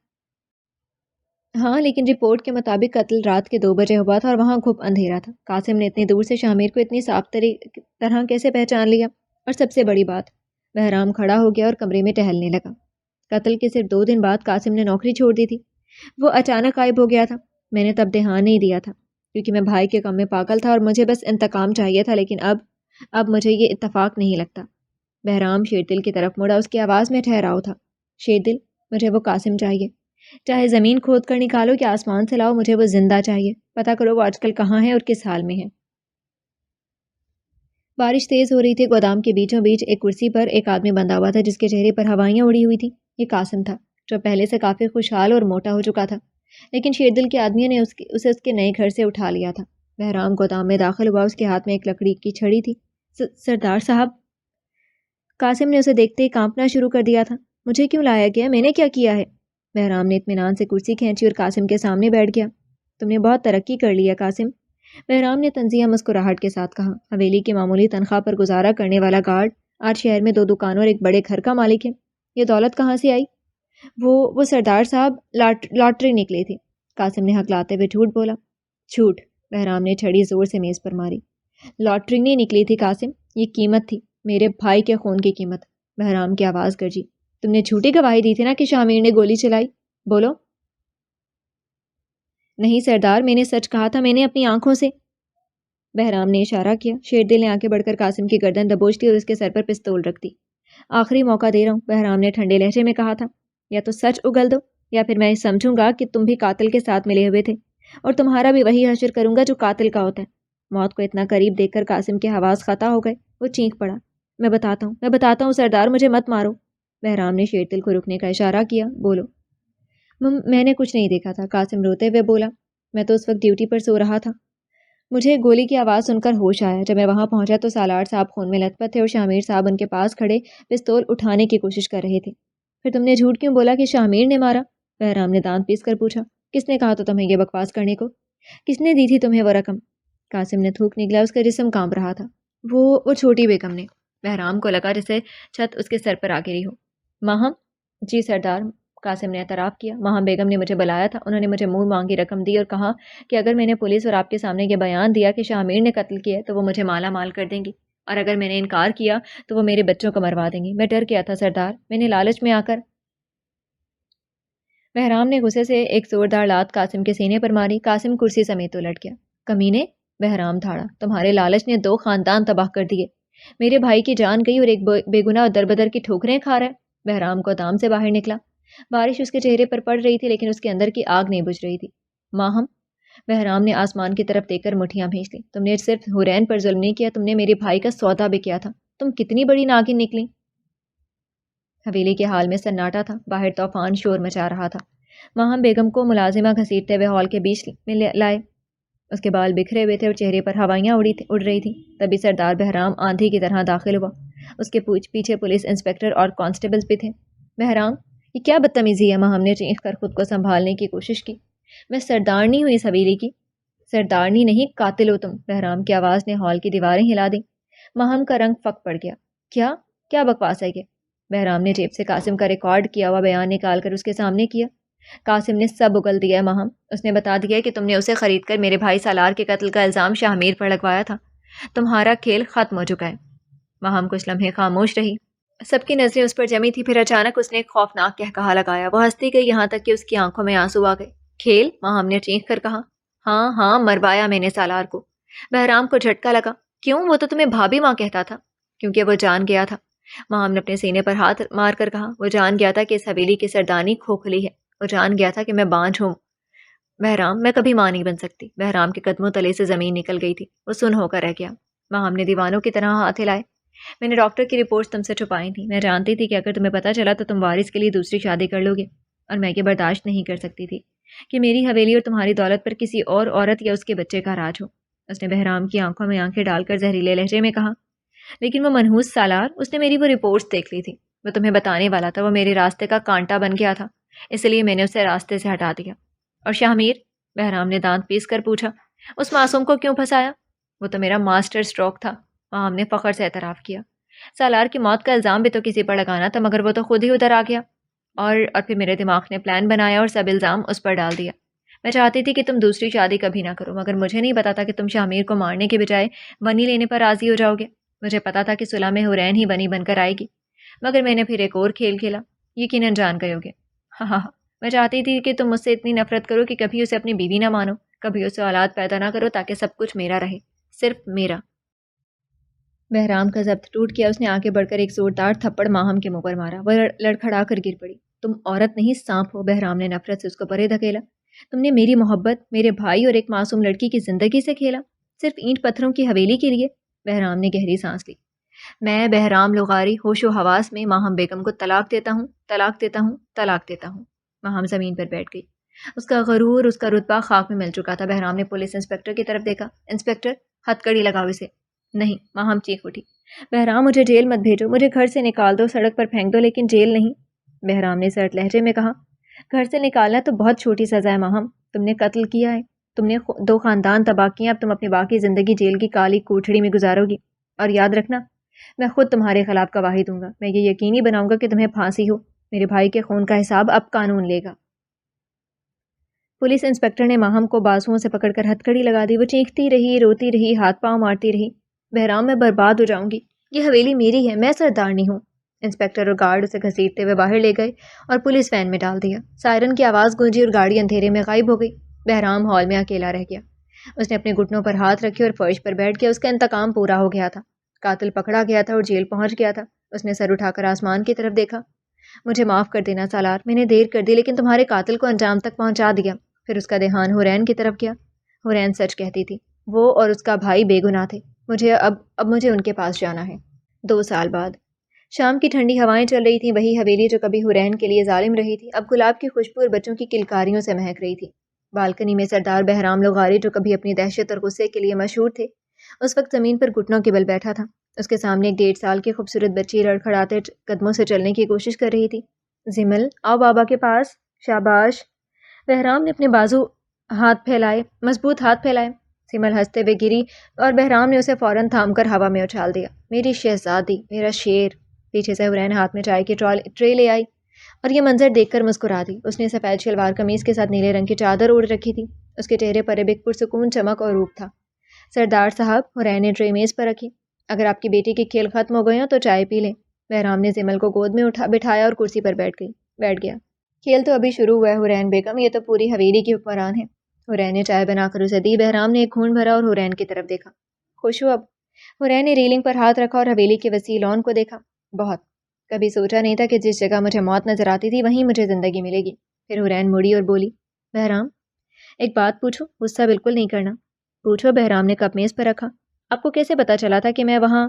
ہاں، لیکن رپورٹ کے مطابق قتل رات کے 2 بجے ہوا تھا اور وہاں گھپ اندھیرا تھا. قاسم نے اتنی دور سے شاہمیر کو اتنی صاف طرح کیسے پہچان لیا؟ اور سب سے بڑی بات، بہرام کھڑا ہو گیا اور کمرے میں ٹہلنے لگا. قتل کے صرف 2 دن بعد قاسم نے نوکری چھوڑ دی تھی. وہ اچانک غائب ہو گیا تھا. میں نے تب دھیان نہیں دیا تھا کیونکہ میں بھائی کے غم میں پاگل تھا اور مجھے بس انتقام چاہیے تھا. لیکن اب مجھے یہ اتفاق نہیں لگتا. بہرام شیردل کی طرف مڑا. اس کی آواز میں ٹھہراؤ تھا. شیردل، مجھے وہ قاسم چاہیے. چاہے زمین کھود کر نکالو کہ آسمان سے لاؤ، مجھے وہ زندہ چاہیے. پتہ کرو وہ آج کل کہاں ہے اور کس حال میں ہے. بارش تیز ہو رہی تھی. گودام کے بیچوں بیچ ایک کرسی پر ایک آدمی بندھا ہوا تھا جس کے چہرے پر ہوائیاں اڑی ہوئی تھیں. یہ قاسم تھا. جو پہلے سے کافی خوشحال اور موٹا ہو چکا تھا، لیکن شیردل کے آدمیوں نے اسے اس کے نئے گھر سے اٹھا لیا تھا۔ بہرام گودام میں داخل ہوا، اس کے ہاتھ میں ایک لکڑی کی چھڑی تھی۔ سردار صاحب، قاسم نے اسے دیکھتے ہی کانپنا شروع کر دیا تھا۔ مجھے کیوں لایا گیا؟ میں نے کیا کیا ہے؟ بہرام نے اطمینان سے کرسی کھینچی اور قاسم کے سامنے بیٹھ گیا۔ تم نے بہت ترقی کر لی ہے قاسم، بہرام نے تنزیہ مسکراہٹ کے ساتھ کہا۔ حویلی کی معمولی تنخواہ پر گزارا کرنے والا گارڈ آج شہر میں 2 دکانوں اور ایک بڑے گھر کا مالک ہے۔ یہ دولت کہاں سے آئی؟ وہ سردار صاحب لاٹری نکلی تھی، قاسم نے ہکلاتے ہوئے جھوٹ بولا۔ جھوٹ! بہرام نے چھڑی زور سے میز پر ماری۔ لاٹری نہیں نکلی تھی قاسم، یہ قیمت تھی، میرے بھائی کے خون کی قیمت۔ بہرام کی آواز گرجی۔ تم نے جھوٹی گواہی دی تھی نا کہ شامیر نے گولی چلائی، بولو۔ نہیں سردار، میں نے سچ کہا تھا، میں نے اپنی آنکھوں سے۔ بہرام نے اشارہ کیا۔ شیردل نے آنکھیں بڑھ کر قاسم کی گردن دبوچ دی اور اس کے سر پر پستول رکھ دی۔ آخری موقع دے رہا ہوں، بہرام نے ٹھنڈے لہجے میں کہا تھا، یا تو سچ اگل دو یا پھر میں سمجھوں گا کہ تم بھی قاتل کے ساتھ ملے ہوئے تھے، اور تمہارا بھی وہی حشر کروں گا جو قاتل کا ہوتا ہے۔ موت کو اتنا قریب دیکھ کر قاسم کے حواس خطا ہو گئے، وہ چینخ پڑا۔ میں بتاتا ہوں سردار، مجھے مت مارو۔ بہرام نے شیردل کو رکنے کا اشارہ کیا۔ بولو۔ میں نے کچھ نہیں دیکھا تھا، قاسم روتے ہوئے بولا۔ میں تو اس وقت ڈیوٹی پر سو رہا تھا، مجھے گولی کی آواز سن کر ہوش آیا۔ جب میں وہاں پہنچا تو سالار صاحب خون میں لت پت تھے اور شامیر صاحب ان کے پاس کھڑے پستول اٹھانے کی کوشش کر رہے تھے۔ پھر تم نے جھوٹ کیوں بولا کہ شامیر نے مارا؟ بہرام نے دانت پیس کر پوچھا۔ کس نے کہا تو تمہیں یہ بکواس کرنے کو؟ کس نے دی تھی تمہیں وہ رقم؟ قاسم نے تھوک نکلا، اس کا جسم کانپ رہا تھا۔ وہ چھوٹی بیگم نے۔ بہرام کو لگا جیسے چھت اس کے سر پر آ گری ہو۔ ماہم؟ جی سردار، قاسم نے اعتراف کیا۔ ماہم بیگم نے مجھے بلایا تھا، انہوں نے مجھے منہ مانگی رقم دی اور کہا کہ اگر میں نے پولیس اور آپ کے سامنے یہ بیان دیا کہ شامیر نے قتل کیا تو وہ مجھے مالا مال کر دیں گی، اور اگر میں نے انکار کیا تو وہ میرے بچوں کو مروا دیں گی۔ میں ڈر گیا تھا سردار، میں نے لالچ میں آ کر۔ بہرام نے غصے سے ایک زوردار لات قاسم کے سینے پر ماری۔ قاسم کرسی سمیت الٹ گیا۔ کمینے! بہرام دھاڑا، تمہارے لالچ نے 2 خاندان تباہ کر دیے، میرے بھائی کی جان گئی اور ایک بے گناہ در بدر کی ٹھوکریں کھا رہا ہے۔ بہرام کو دام سے باہر نکلا۔ بارش اس کے چہرے پر پڑ رہی تھی لیکن اس کے اندر کی آگ نہیں بجھ رہی تھی۔ ماہم! بہرام نے آسمان کی طرف دیکھ کر مٹھیاں بھینچ لی۔ تم نے صرف حرین پر ظلم نہیں کیا، تم نے میرے بھائی کا سودا بھی کیا تھا۔ تم کتنی بڑی ناگن نکلی۔ حویلی کے حال میں سناٹا تھا، باہر طوفان شور مچا رہا تھا۔ ماہم بیگم کو ملازمہ گھسیٹتے ہوئے ہال کے بیچ میں لائے۔ اس کے بال بکھرے ہوئے تھے اور چہرے پر ہوائیاں اڑ رہی تھیں۔ تبھی سردار بہرام آندھی کی طرح داخل ہوا۔ اس کے پیچھے پولیس انسپکٹر اور کانسٹیبلز بھی تھے۔ بہرام، یہ کیا بدتمیزی ہے؟ ماہم نے چینخ کر خود کو سنبھالنے کی کوشش کی۔ میں سردارنی ہوں اس حویلی کی۔ سردارنی نہیں، قاتل ہو تم۔ بہرام کی آواز نے ہال کی دیواریں ہلا دیں۔ ماہم کا رنگ فک پڑ گیا۔ کیا بکواس ہے یہ؟ بہرام نے جیب سے قاسم کا ریکارڈ کیا ہوا بیان نکال کر اس کے سامنے کیا۔ قاسم نے سب اگل دیا ہے ماہم، اس نے بتا دیا کہ تم نے اسے خرید کر میرے بھائی سالار کے قتل کا الزام شامیر پر لگوایا تھا۔ تمہارا کھیل ختم ہو چکا ہے۔ ماہم کچھ لمحے خاموش رہی، سب کی نظریں اس پر جمی تھی۔ پھر اچانک اس نے ایک خوفناک قہقہا لگایا۔ وہ ہنستی گئی یہاں تک کہ اس کی آنکھوں میں آنسو آ گئے۔ کھیل؟ ماہم نے چینخ کر کہا۔ ہاں، مروایا میں نے سالار کو۔ بہرام کو جھٹکا لگا۔ کیوں؟ وہ تو تمہیں بھابھی ماں کہتا تھا۔ کیونکہ وہ جان گیا تھا، ماہم نے اپنے سینے پر ہاتھ مار کر کہا۔ وہ جان گیا تھا کہ اس حویلی کی سردانی کھوکھلی ہے، وہ جان گیا تھا کہ میں بانجھ ہوں۔ بہرام، میں کبھی ماں نہیں بن سکتی۔ بہرام کے قدموں تلے سے زمین نکل گئی تھی، وہ سن ہو کر رہ گیا۔ ماہم نے دیوانوں کی طرح ہاتھ ہلائے۔ میں نے ڈاکٹر کی رپورٹس تم سے چھپائی تھی، میں جانتی تھی کہ اگر تمہیں پتہ چلا تو تم وارث کے لیے دوسری شادی کر لو گے، اور میں یہ برداشت نہیں کر سکتی تھی کہ میری حویلی اور تمہاری دولت پر کسی اور عورت یا اس کے بچے کا راج ہو۔ اس نے بہرام کی آنکھوں میں آنکھیں ڈال کر زہریلے لہجے میں کہا۔ لیکن وہ منحوس سالار، اس نے میری وہ رپورٹس دیکھ لی تھی، وہ تمہیں بتانے والا تھا، وہ میرے راستے کا کانٹا بن گیا تھا، اس لیے میں نے اسے راستے سے ہٹا دیا۔ اور شامیر؟ بہرام نے دانت پیس کر پوچھا۔ اس معصوم کو کیوں پھنسایا؟ وہ تو میرا ماسٹر اسٹروک تھا، ماہم نے فخر سے اعتراف کیا۔ سالار کی موت کا الزام بھی تو کسی پر لگانا تھا، مگر وہ تو خود ہی ادھر آ گیا، اور پھر میرے دماغ نے پلان بنایا اور سب الزام اس پر ڈال دیا۔ میں چاہتی تھی کہ تم دوسری شادی کبھی نہ کرو، مگر مجھے نہیں پتا تھا کہ تم شامیر کو مارنے کے بجائے بنی لینے پر راضی ہو جاؤ گے۔ مجھے پتا تھا کہ صلح میں حرین ہی بنی بن کر آئے گی، مگر میں نے پھر ایک اور کھیل کھیلا، یقیناً جان گئے ہوگے۔ ہاں، میں چاہتی تھی کہ تم مجھ سے اتنی نفرت کرو کہ کبھی اسے اپنی بیوی نہ مانو، کبھی اسے اولاد پیدا نہ کرو، تاکہ سب کچھ میرا رہے، صرف میرا۔ بہرام کا ضبط ٹوٹ گیا، اس نے آگے بڑھ کر ایک زوردار تھپڑ ماہم کے منہ پر مارا۔ وہ لڑکھڑا کر گر پڑی۔ تم عورت نہیں، سانپ ہو۔ بہرام نے نفرت سے اس کو پرے دھکیلا۔ تم نے میری محبت، میرے بھائی اور ایک معصوم لڑکی کی زندگی سے کھیلا، صرف اینٹ پتھروں کی حویلی کے لیے۔ بہرام نے گہری سانس لی۔ میں بہرام لغاری ہوش و حواس میں ماہم بیگم کو طلاق دیتا ہوں، طلاق دیتا ہوں، طلاق دیتا ہوں۔ ماہم زمین پر بیٹھ گئی۔ اس کا غرور، اس کا رتبہ خاک میں مل چکا تھا۔ بہرام نے پولیس انسپکٹر کی طرف دیکھا۔ انسپکٹر، ہتھ کڑی لگاؤ اسے۔ نہیں، ماہم چیخ اٹھی۔ بہرام، مجھے جیل مت بھیجو، مجھے گھر سے نکال دو، سڑک پر پھینک دو، لیکن جیل نہیں۔ بہرام نے سرد لہجے میں کہا، گھر سے نکالنا تو بہت چھوٹی سزا ہے ماہم، تم نے قتل کیا ہے، تم نے 2 خاندان تباہ کیے، اب تم اپنی باقی زندگی جیل کی کالی کوٹھڑی میں گزارو گی، اور یاد رکھنا میں خود تمہارے خلاف گواہی دوں گا، میں یہ یقینی بناؤں گا کہ تمہیں پھانسی ہو، میرے بھائی کے خون کا حساب اب قانون لے گا۔ پولیس انسپکٹر نے ماہم کو بازوؤں سے پکڑ کر ہتھ کڑی لگا دی۔ وہ چیختی رہی، روتی رہی، ہاتھ پاؤں مارتی رہی۔ بہرام، میں برباد ہو جاؤں گی، یہ حویلی میری ہے، میں سردارنی ہوں۔ انسپکٹر اور گارڈ اسے گھسیٹتے ہوئے باہر لے گئے اور پولیس وین میں ڈال دیا۔ سائرن کی آواز گونجی اور گاڑی اندھیرے میں غائب ہو گئی۔ بہرام ہال میں اکیلا رہ گیا۔ اس نے اپنے گھٹنوں پر ہاتھ رکھے اور فرش پر بیٹھ گیا۔ اس کا انتقام پورا ہو گیا تھا، قاتل پکڑا گیا تھا اور جیل پہنچ گیا تھا۔ اس نے سر اٹھا کر آسمان کی طرف دیکھا۔ مجھے معاف کر دینا سالار، میں نے دیر کر دی، لیکن تمہارے قاتل کو انجام تک پہنچا دیا۔ پھر اس کا دھیان حورین کی طرف گیا۔ حورین سچ کہتی تھی، وہ اور اس کا بھائی بے گناہ تھے۔ اب مجھے ان کے پاس جانا ہے۔ 2 سال بعد شام کی ٹھنڈی ہوائیں چل رہی تھیں۔ وہی حویلی جو کبھی حورین کے لیے ظالم رہی تھی، اب گلاب کی خوشبو اور بچوں کی کلکاریوں سے مہک رہی تھی۔ بالکنی میں سردار بہرام لغاری، جو کبھی اپنی دہشت اور غصے کے لیے مشہور تھے، اس وقت زمین پر گھٹنوں کے بل بیٹھا تھا۔ اس کے سامنے ایک 1.5 سال کی خوبصورت بچی لڑکھڑاتے قدموں سے چلنے کی کوشش کر رہی تھی۔ زمل، آؤ بابا کے پاس، شاباش۔ بہرام نے اپنے بازو مضبوط ہاتھ پھیلائے۔ سمل ہنستے ہوئے گری اور بہرام نے اسے فوراً تھام کر ہوا میں اچھال دیا۔ میری شہزادی، میرا شیر۔ پیچھے سے حورین ہاتھ میں چائے کی ٹرے لے آئی اور یہ منظر دیکھ کر مسکرا دی۔ اس نے سفید شلوار قمیض کے ساتھ نیلے رنگ کی چادر اوڑھ رکھی تھی۔ اس کے چہرے پر ایک پرسکون چمک اور روپ تھا۔ سردار صاحب، حورین نے ٹرے میز پر رکھی، اگر آپ کی بیٹی کے کھیل ختم ہو گئے ہوں تو چائے پی لیں۔ بہرام نے زمل کو گود میں بٹھایا اور کرسی پر بیٹھ گیا۔ کھیل تو ابھی شروع ہوا ہے حورین بیگم، یہ تو پوری حویلی کی حکمران ہے۔ حورین نے چائے بنا کر اسے دی۔ بہرام نے ایک گھونٹ بھرا اور حورین کی طرف دیکھا۔ خوش ہو اب؟ حورین نے ریلنگ پر ہاتھ رکھا اور حویلی کے وسیع لان کو دیکھا۔ بہت، کبھی سوچا نہیں تھا کہ جس جگہ مجھے موت نظر آتی تھی وہیں مجھے زندگی ملے گی۔ پھر حورین مڑی اور بولی، بہرام ایک بات پوچھوں؟ غصہ بالکل نہیں کرنا۔ پوچھو۔ بہرام نے کپ میز پر رکھا۔ آپ کو کیسے پتا چلا تھا کہ میں وہاں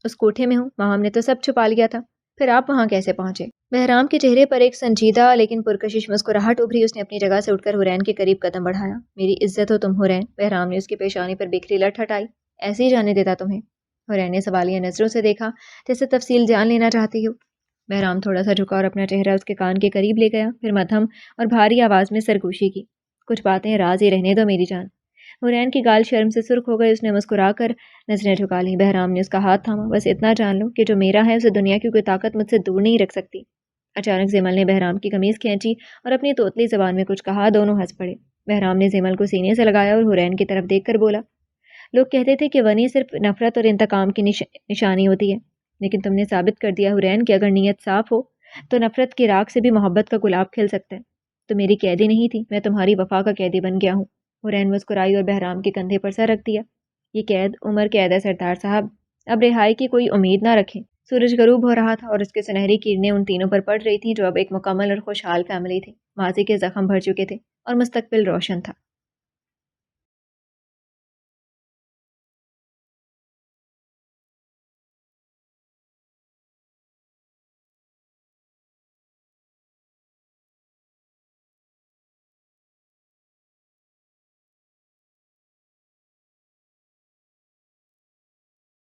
اس کوٹھے میں ہوں؟ ماہم نے تو سب چھپا لیا تھا، پھر آپ وہاں کیسے پہنچے؟ بہرام کے چہرے پر ایک سنجیدہ لیکن پرکشش مسکراہٹ ابھری۔ اس نے اپنی جگہ سے اٹھ کر حورین کے قریب قدم بڑھایا۔ میری عزت ہو تم حورین۔ بہرام نے اس کی پیشانی پر بکھری لٹ ہٹائی۔ ایسے ہی جانے دیتا تمہیں؟ حورین نے سوالیہ نظروں سے دیکھا، جیسے تفصیل جان لینا چاہتی ہو۔ بہرام تھوڑا سا جھکا اور اپنا چہرہ اس کے کان کے قریب لے گیا، پھر مدھم اور بھاری آواز میں سرگوشی کی، کچھ باتیں راز ہی رہنے دو میری جان۔ حورین کی گال شرم سے سرخ ہو گئی۔ اس نے مسکرا کر نظریں جھکا لیں۔ بہرام نے اس کا ہاتھ تھاما۔ بس اتنا جان لو کہ جو میرا ہے اسے دنیا کی کوئی طاقت مجھ سے دور نہیں رکھ سکتی۔ اچانک زمل نے بہرام کی قمیض کھینچی اور اپنی توتلی زبان میں کچھ کہا۔ دونوں ہنس پڑے۔ بہرام نے زمل کو سینے سے لگایا اور حورین کی طرف دیکھ کر بولا، لوگ کہتے تھے کہ ونی صرف نفرت اور انتقام کی نشانی ہوتی ہے، لیکن تم نے ثابت کر دیا حورین کہ اگر نیت صاف ہو تو نفرت کی راکھ سے بھی محبت کا گلاب کھل سکتا ہے۔ تو میری قیدی نہیں تھی، میں تمہاری وفا کا قیدی بن گیا ہوں۔ حورین مسکرائی اور بہرام کے کندھے پر سر رکھ دیا۔ یہ قید عمر قید ہے سردار صاحب، اب رہائی کی کوئی امید نہ رکھیں۔ سورج غروب ہو رہا تھا اور اس کے سنہری کرنیں ان تینوں پر پڑ رہی تھیں جو اب ایک مکمل اور خوشحال فیملی تھی۔ ماضی کے زخم بھر چکے تھے اور مستقبل روشن تھا۔